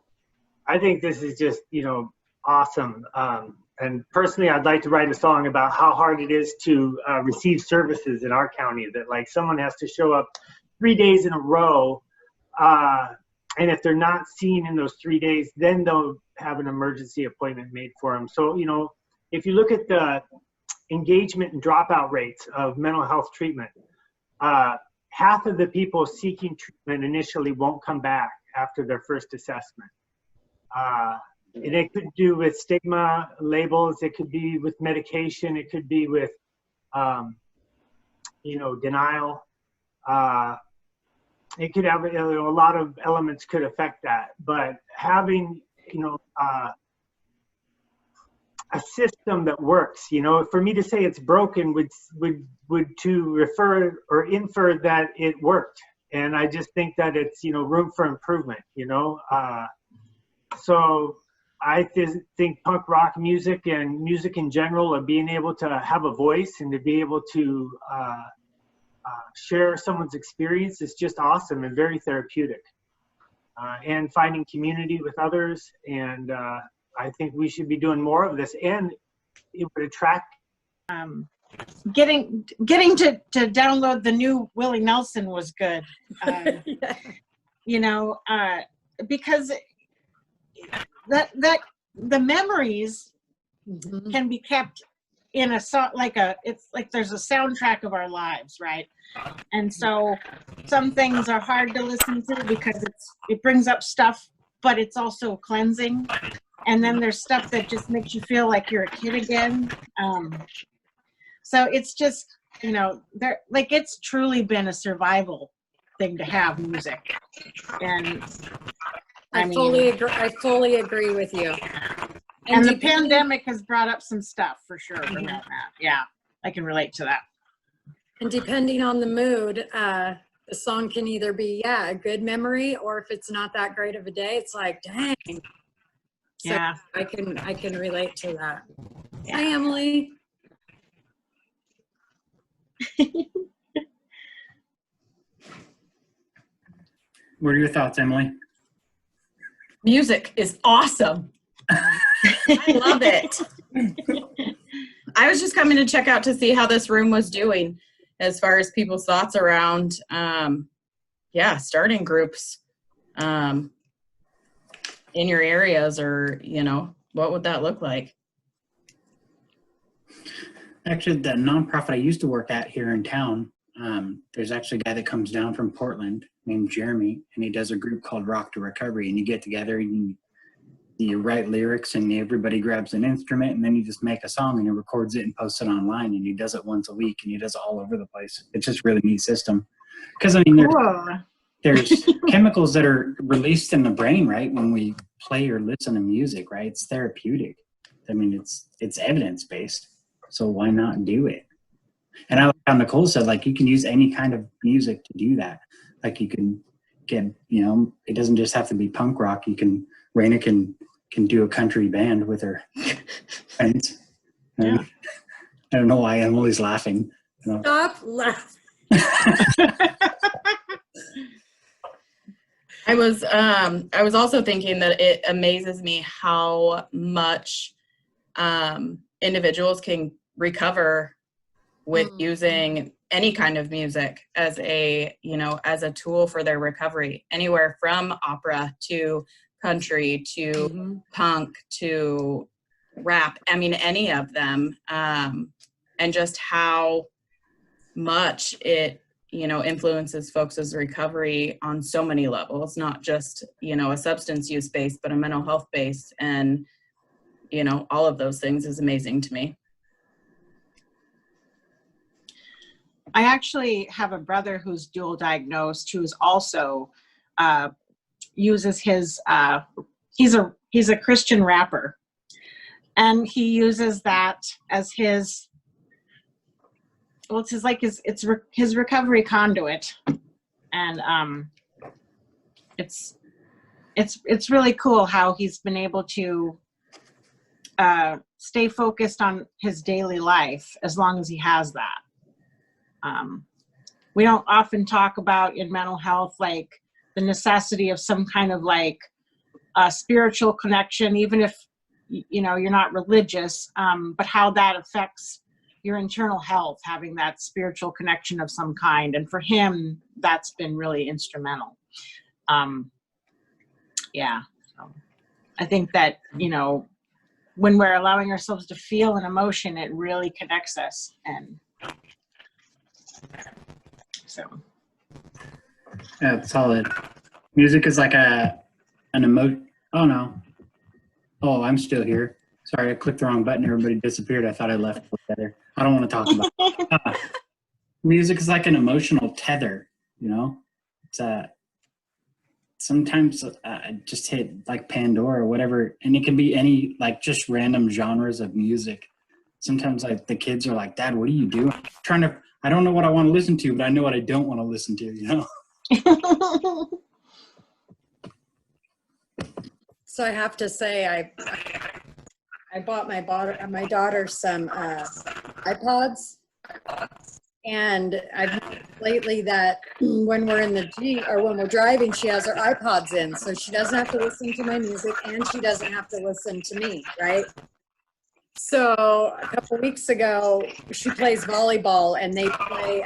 I think this is just, awesome. And personally, I'd like to write a song about how hard it is to receive services in our county, that like someone has to show up 3 days in a row. And if they're not seen in those 3 days, then they'll have an emergency appointment made for them. So, if you look at the engagement and dropout rates of mental health treatment, half of the people seeking treatment initially won't come back after their first assessment. And it could do with stigma labels, it could be with medication, it could be with, denial. It could have, a lot of elements could affect that, but having, a system that works, for me to say it's broken would to refer or infer that it worked. And I just think that it's, room for improvement, So I think punk rock music and music in general, of being able to have a voice and to be able to share someone's experience is just awesome and very therapeutic. And finding community with others, and I think we should be doing more of this, and it would attract. Getting to download the new Willie Nelson was good, because that the memories can be kept in a song, it's like there's a soundtrack of our lives, right? And so some things are hard to listen to because it brings up stuff, but it's also cleansing. And then there's stuff that just makes you feel like you're a kid again. So it's just, it's truly been a survival thing to have music. And I fully agree with you. And the pandemic has brought up some stuff for sure. Yeah, I can relate to that. And depending on the mood, the song can either be, a good memory, or if it's not that great of a day, it's like, dang. So yeah, I can relate to that. Yeah. Hi, Emily. What are your thoughts, Emily? Music is awesome. I love it. I was just coming to check out to see how this room was doing as far as people's thoughts around, starting groups in your areas, or, what would that look like? Actually, the nonprofit I used to work at here in town, there's actually a guy that comes down from Portland named Jeremy, and he does a group called Rock to Recovery, and you get together and you write lyrics, and everybody grabs an instrument, and then you just make a song, and he records it and posts it online, and he does it once a week, and he does it all over the place. It's just really neat system. Because, there's chemicals that are released in the brain, right, when we play or listen to music, right? It's therapeutic. It's evidence-based. So why not do it? And I like how Nicole said, you can use any kind of music to do that. You can get, it doesn't just have to be punk rock. Raina can do a country band with her friends. Yeah. I don't know why Emily's laughing. Stop laughing. I was also thinking that it amazes me how much individuals can recover with using any kind of music as a tool for their recovery, anywhere from opera to country to punk to rap. Any of them, and just how much it, you know, influences folks' recovery on so many levels, not just, you know, a substance use base, but a mental health base. And, you know, all of those things is amazing to me. I actually have a brother who's dual diagnosed, who's also uses his, he's a Christian rapper, and he uses that as his, well, it's his, like his recovery conduit. And it's really cool how he's been able to stay focused on his daily life as long as he has that. We don't often talk about in mental health, like the necessity of some kind of like a spiritual connection, even if, you know, you're not religious, but how that affects your internal health, having that spiritual connection of some kind. And for him, that's been really instrumental. Yeah. So I think that, you know, when we're allowing ourselves to feel an emotion, it really connects us. And so. Yeah, it's solid. Music is like an emotion. Oh no. Oh, I'm still here. Sorry, I clicked the wrong button. Everybody disappeared. I thought I left together. I don't want to talk about it. Music is like an emotional tether, you know? It's sometimes just hit like Pandora or whatever, and it can be any, like, just random genres of music. Sometimes like the kids are like, Dad, what are you doing? I don't know what I want to listen to, but I know what I don't want to listen to, you know? So I have to say, I bought my daughter some iPods, and I've noticed lately that when we're in the Jeep or when we're driving, she has her iPods in, so she doesn't have to listen to my music and she doesn't have to listen to me, right? So a couple weeks ago, she plays volleyball and they play,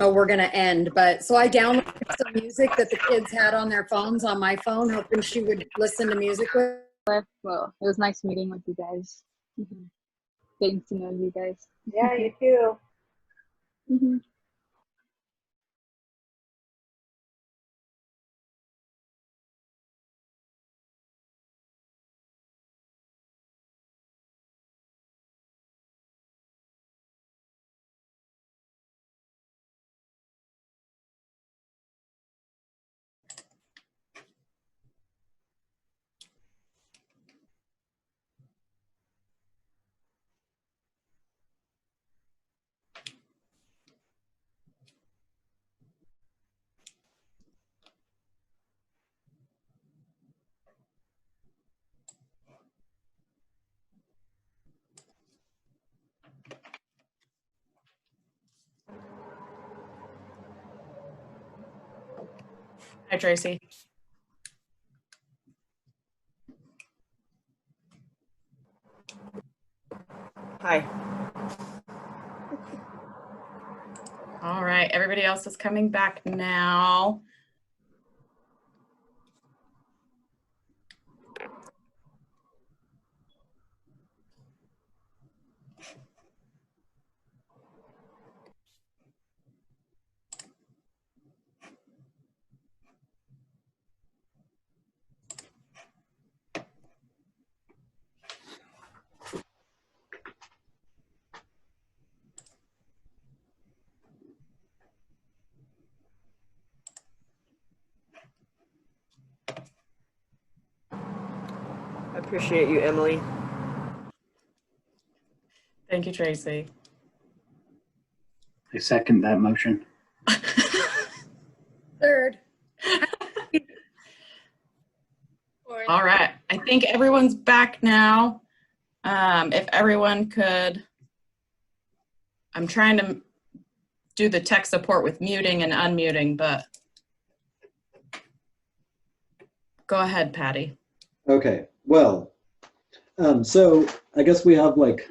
oh, we're gonna end, but so I downloaded some music that the kids had on their phones on my phone, hoping she would listen to music with. Well, it was nice meeting with you guys. Getting to know you guys. Yeah, you too. Mm-hmm. Hi, Tracy. Hi. All right, everybody else is coming back now. I appreciate you, Emily. Thank you, Tracy. I second that motion. Third. All right, I think everyone's back now. If everyone could, I'm trying to do the tech support with muting and unmuting, but go ahead, Patty. Okay, well, so I guess we have like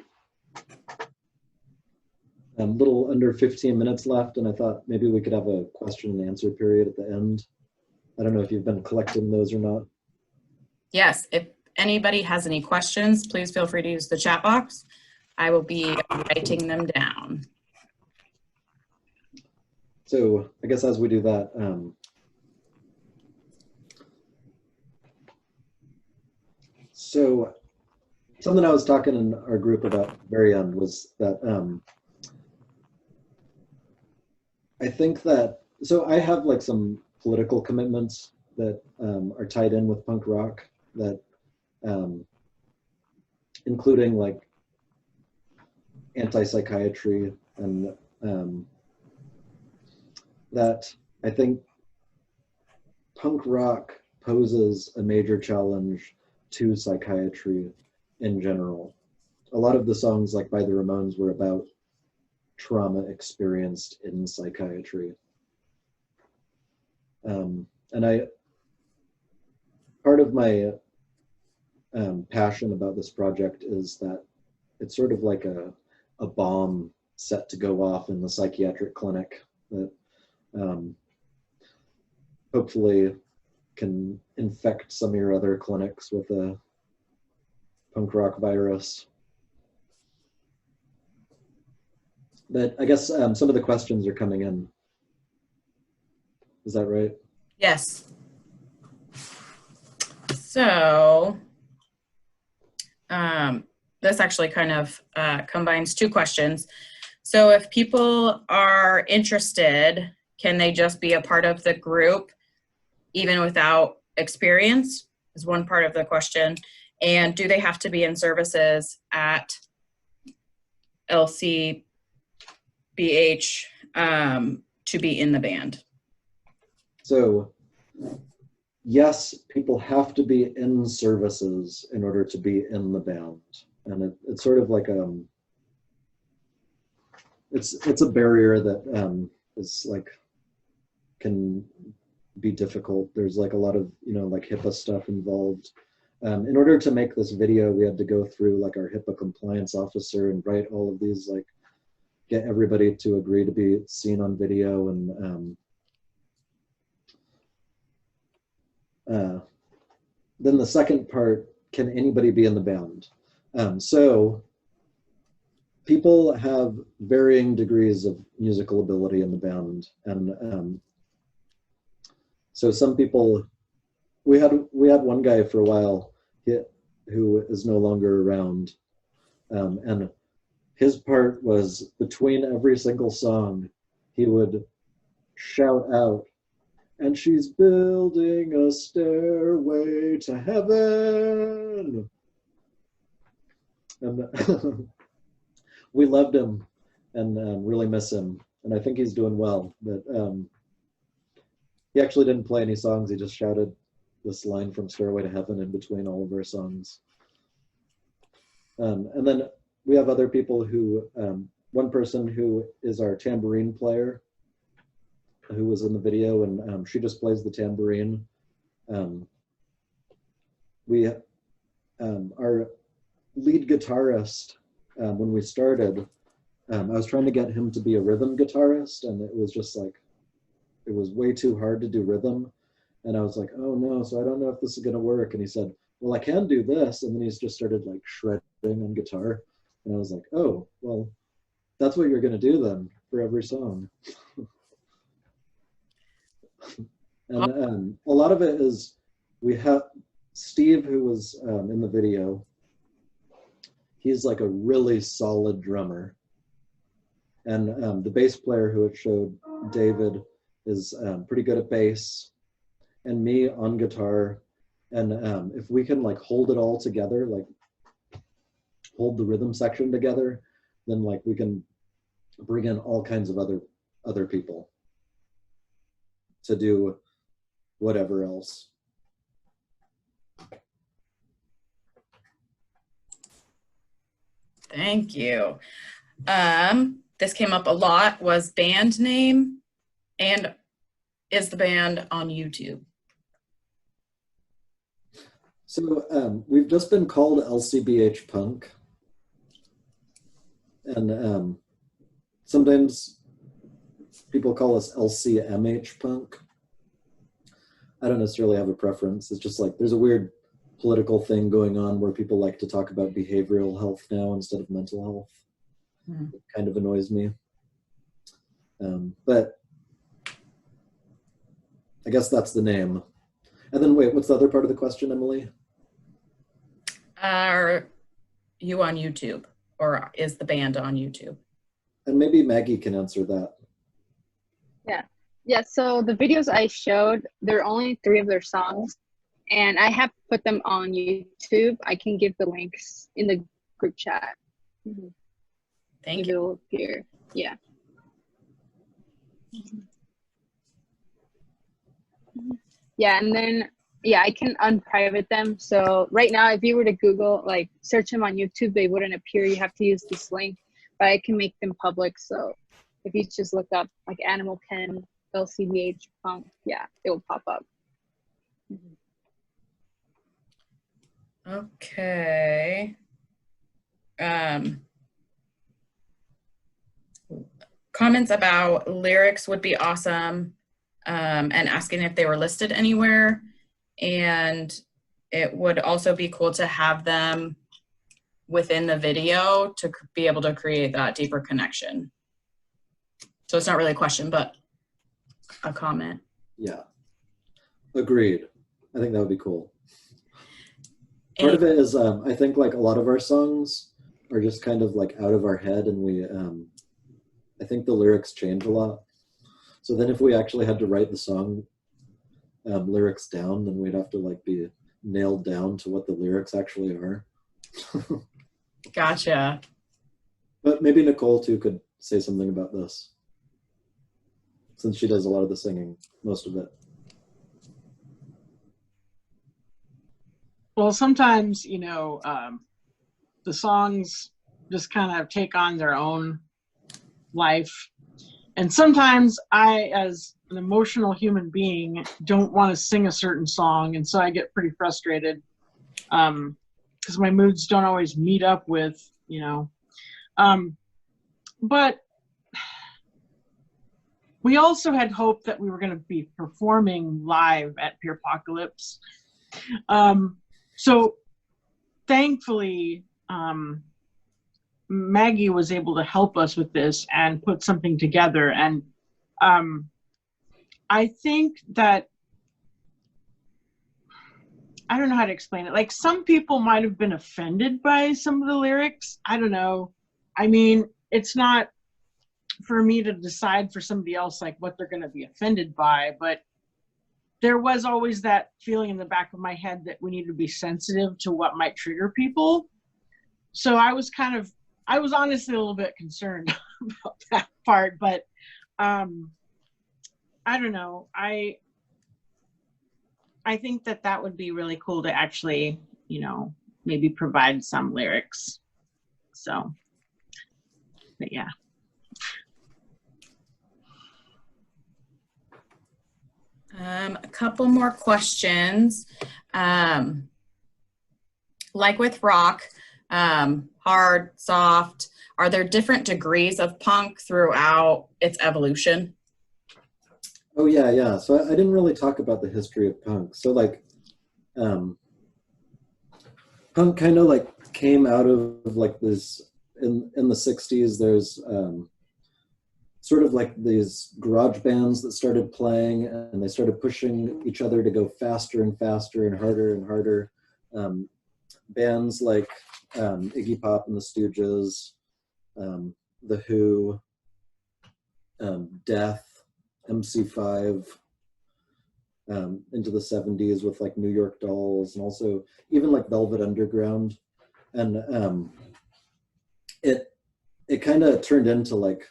a little under 15 minutes left, and I thought maybe we could have a question and answer period at the end. I don't know if you've been collecting those or not. Yes, if anybody has any questions, please feel free to use the chat box. I will be writing them down. So I guess as we do that, so something I was talking in our group about at the very end was that I think that, so I have like some political commitments that are tied in with punk rock, that including like anti-psychiatry, and that I think punk rock poses a major challenge to psychiatry in general. A lot of the songs, like by the Ramones, were about trauma experienced in psychiatry. And part of my passion about this project is that it's sort of like a bomb set to go off in the psychiatric clinic that hopefully can infect some of your other clinics with a punk rock virus. But I guess some of the questions are coming in. Is that right? Yes. So this actually kind of combines two questions. So if people are interested, can they just be a part of the group even without experience, is one part of the question. And do they have to be in services at LCBH to be in the band? So yes, people have to be in services in order to be in the band. And it's sort of like it's a barrier that is like, can be difficult. There's like a lot of, like HIPAA stuff involved. In order to make this video, we had to go through like our HIPAA compliance officer and write all of these, like get everybody to agree to be seen on video. And then the second part, can anybody be in the band? So people have varying degrees of musical ability in the band. And so some people, we had one guy for a while who is no longer around. And his part was, between every single song, he would shout out, "And she's building a stairway to heaven." And we loved him and really miss him. And I think he's doing well. But he actually didn't play any songs. He just shouted this line from Stairway to Heaven in between all of our songs. And then we have other people who, one person who is our tambourine player, who was in the video, and she just plays the tambourine. Our lead guitarist, when we started, I was trying to get him to be a rhythm guitarist, and it was just like, it was way too hard to do rhythm. And I was like, oh no, so I don't know if this is gonna work. And he said, well, I can do this. And then he's just started like shredding on guitar. And I was like, oh, well, that's what you're gonna do then for every song. And a lot of it is, we have Steve, who was in the video. He's like a really solid drummer. And the bass player who it showed, David, is pretty good at bass, and me on guitar. And if we can like hold it all together, like hold the rhythm section together, then like we can bring in all kinds of other people to do whatever else. Thank you. This came up a lot, was band name, and is the band on YouTube? So we've just been called LCBH Punk. And sometimes people call us LCMH Punk. I don't necessarily have a preference. It's just like, there's a weird political thing going on where people like to talk about behavioral health now instead of mental health. It kind of annoys me. But I guess that's the name. And then wait, what's the other part of the question, Emily? Are you on YouTube, or is the band on YouTube? And maybe Maggie can answer that. Yeah, so the videos I showed, there are only 3 of their songs, and I have put them on YouTube. I can give the links in the group chat. Thank you. It will appear. Yeah. Yeah, and then, yeah, I can unprivate them. So right now, if you were to Google, like, search them on YouTube, they wouldn't appear. You have to use this link, but I can make them public. So if you just look up, like, Animal Pen, LCBH Punk, yeah, it will pop up. Okay. Comments about lyrics would be awesome, and asking if they were listed anywhere. And it would also be cool to have them within the video to be able to create that deeper connection. So it's not really a question, but a comment. Yeah, agreed. I think that would be cool. Part of it is, I think like a lot of our songs are just kind of like out of our head, and we, I think the lyrics change a lot. So then if we actually had to write the song lyrics down, then we'd have to like be nailed down to what the lyrics actually are. Gotcha. But maybe Nicole too could say something about this, since she does a lot of the singing, most of it. Well, sometimes, you know, the songs just kind of take on their own life. And sometimes I, as an emotional human being, don't want to sing a certain song. And so I get pretty frustrated because my moods don't always meet up with, you know. But we also had hoped that we were going to be performing live at Pure Apocalypse. So thankfully, Maggie was able to help us with this and put something together. And I think that, I don't know how to explain it. Like, some people might have been offended by some of the lyrics. I don't know. I mean, it's not for me to decide for somebody else, like, what they're going to be offended by, but there was always that feeling in the back of my head that we need to be sensitive to what might trigger people. So I was honestly a little bit concerned about that part, but I don't know. I think that would be really cool to actually, you know, maybe provide some lyrics. So, but yeah. A couple more questions. Like with rock, hard, soft, are there different degrees of punk throughout its evolution? Oh yeah, yeah. So I didn't really talk about the history of punk. So like, punk kind of like came out of like this, in the 60s, there's sort of like these garage bands that started playing, and they started pushing each other to go faster and faster and harder and harder. Bands like Iggy Pop and the Stooges, The Who, Death, MC5, into the 70s with like New York Dolls, and also even like Velvet Underground. And it kind of turned into like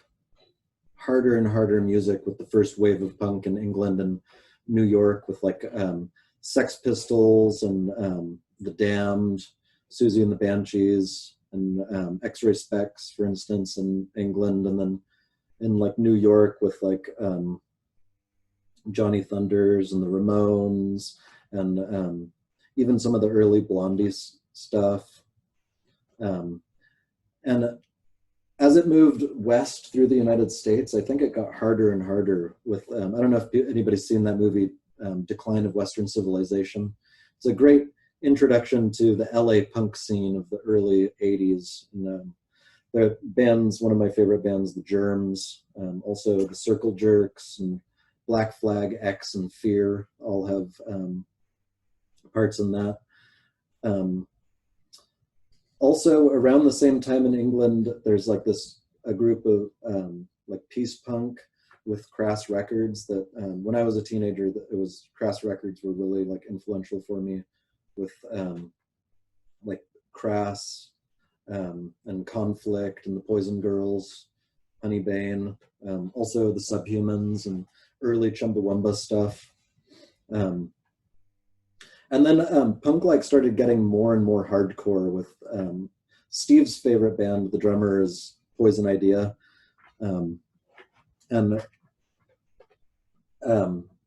harder and harder music with the first wave of punk in England and New York, with like Sex Pistols and The Damned, Susie and the Banshees, and X-Ray Specs, for instance, in England. And then in like New York with like Johnny Thunders and the Ramones, and even some of the early Blondie stuff. And as it moved west through the United States, I think it got harder and harder with, I don't know if anybody's seen that movie, Decline of Western Civilization. It's a great introduction to the LA punk scene of the early 80s. And the bands, one of my favorite bands, The Germs, also the Circle Jerks, and Black Flag, X, and Fear all have parts in that. Also, around the same time in England, there's like a group of like peace punk with Crass Records that when I was a teenager, Crass Records were really like influential for me with like Crass and Conflict and the Poison Girls, Honeybane, also the Subhumans and early Chumbawamba stuff. And then punk like started getting more and more hardcore with Steve's favorite band, the drummer is Poison Idea. And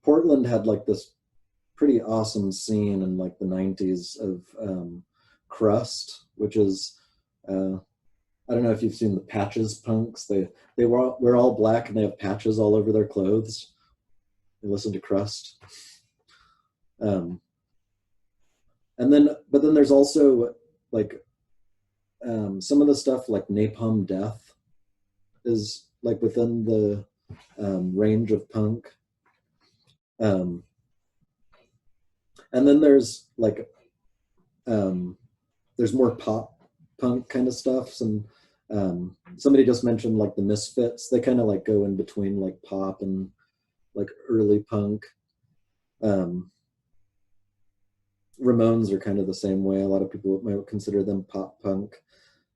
Portland had like this pretty awesome scene in like the 90s of crust, which is, I don't know if you've seen the Patches punks. We're all black and they have patches all over their clothes. They listen to crust. But then there's also like some of the stuff like Napalm Death is like within the range of punk. And then there's like there's more pop punk kind of stuff. Somebody just mentioned like the Misfits. They kind of like go in between like pop and like early punk. Ramones are kind of the same way. A lot of people might consider them pop punk.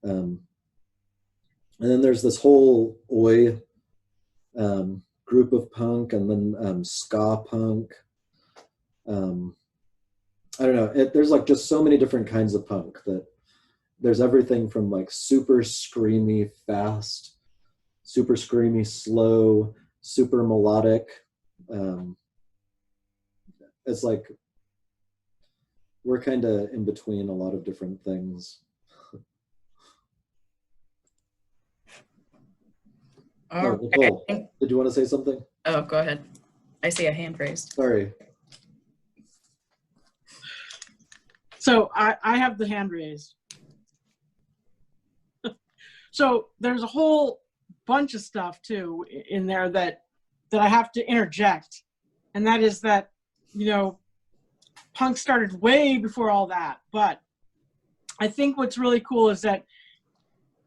And then there's this whole Oi group of punk, and then ska punk. I don't know. There's like just so many different kinds of punk that there's everything from like super screamy fast, super screamy slow, super melodic. It's like we're kind of in between a lot of different things. Nicole, did you want to say something? Oh, go ahead. I see a hand raised. Sorry. So I have the hand raised. So there's a whole bunch of stuff too in there that I have to interject. And that is that, you know, punk started way before all that. But I think what's really cool is that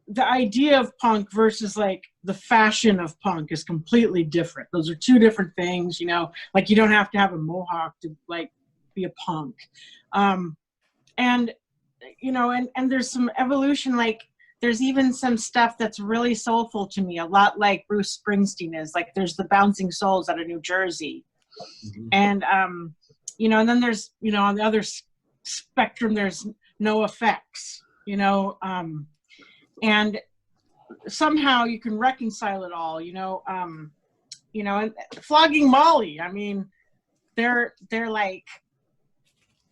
the idea of punk versus like the fashion of punk is completely different. Those are two different things, you know, like you don't have to have a mohawk to like be a punk. And, you know, and there's some evolution, like there's even some stuff that's really soulful to me, a lot like Bruce Springsteen is. Like there's the Bouncing Souls out of New Jersey. Mm-hmm. And, you know, and then there's, you know, on the other spectrum, there's No Effects, you know, and somehow you can reconcile it all, you know, and Flogging Molly, I mean, they're like,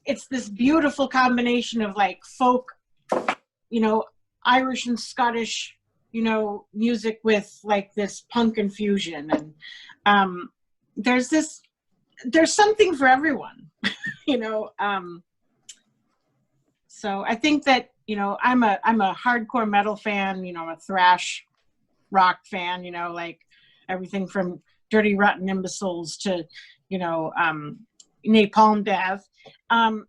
it's this beautiful combination of like folk, you know, Irish and Scottish, you know, music with like this punk infusion. And there's something for everyone, you know. So I think that, you know, I'm a hardcore metal fan, you know, I'm a thrash rock fan, you know, like everything from Dirty Rotten Imbeciles to, you know, Napalm Death. And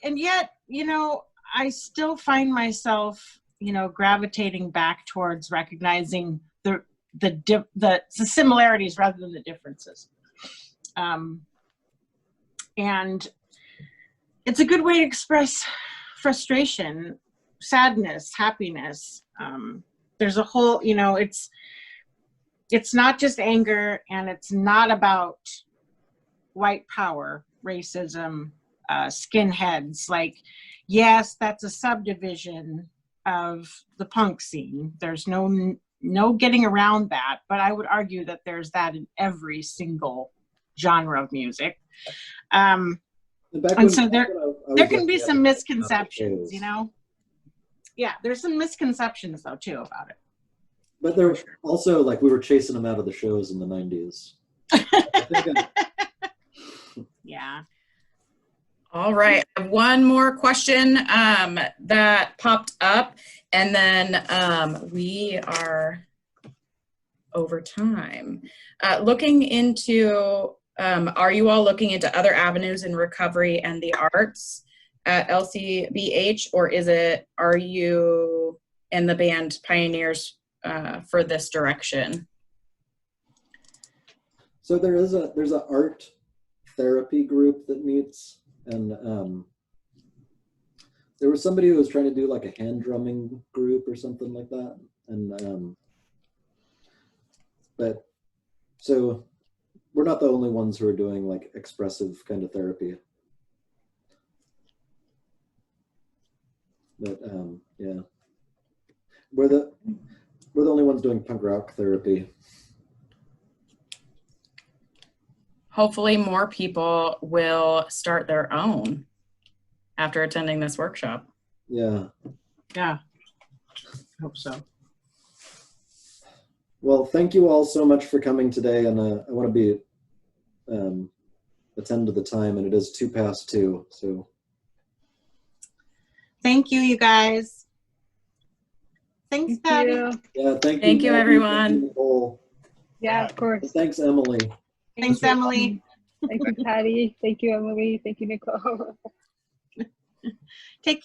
yet, you know, I still find myself, you know, gravitating back towards recognizing the similarities rather than the differences. And it's a good way to express frustration, sadness, happiness. There's a whole, you know, it's not just anger, and it's not about white power, racism, skinheads. Like, yes, that's a subdivision of the punk scene. There's no getting around that, but I would argue that there's that in every single genre of music. And so there can be some misconceptions, you know? Yeah, there's some misconceptions though too about it. But there also, like, we were chasing them out of the shows in the 90s. Yeah. All right, I have one more question that popped up, and then we are over time. Looking into, are you all looking into other avenues in recovery and the arts at LCBH, or are you and the band pioneers for this direction? So there's a art therapy group that meets, and there was somebody who was trying to do like a hand drumming group or something like that, and but so we're not the only ones who are doing like expressive kind of therapy. But yeah, we're the only ones doing punk rock therapy. Hopefully more people will start their own after attending this workshop. Yeah. Yeah. Hope so. Well, thank you all so much for coming today, and I want to be attend to the time, and it is 2:02. So Thank you, you guys. Thanks, Patty. yeah, thank you. Thank you, Maggie. everyone. Thank you, Nicole. Yeah, of course. And thanks, Emily. Thanks, Emily. Thank you, Patty. Thank you, Emily. Thank you, Nicole. Take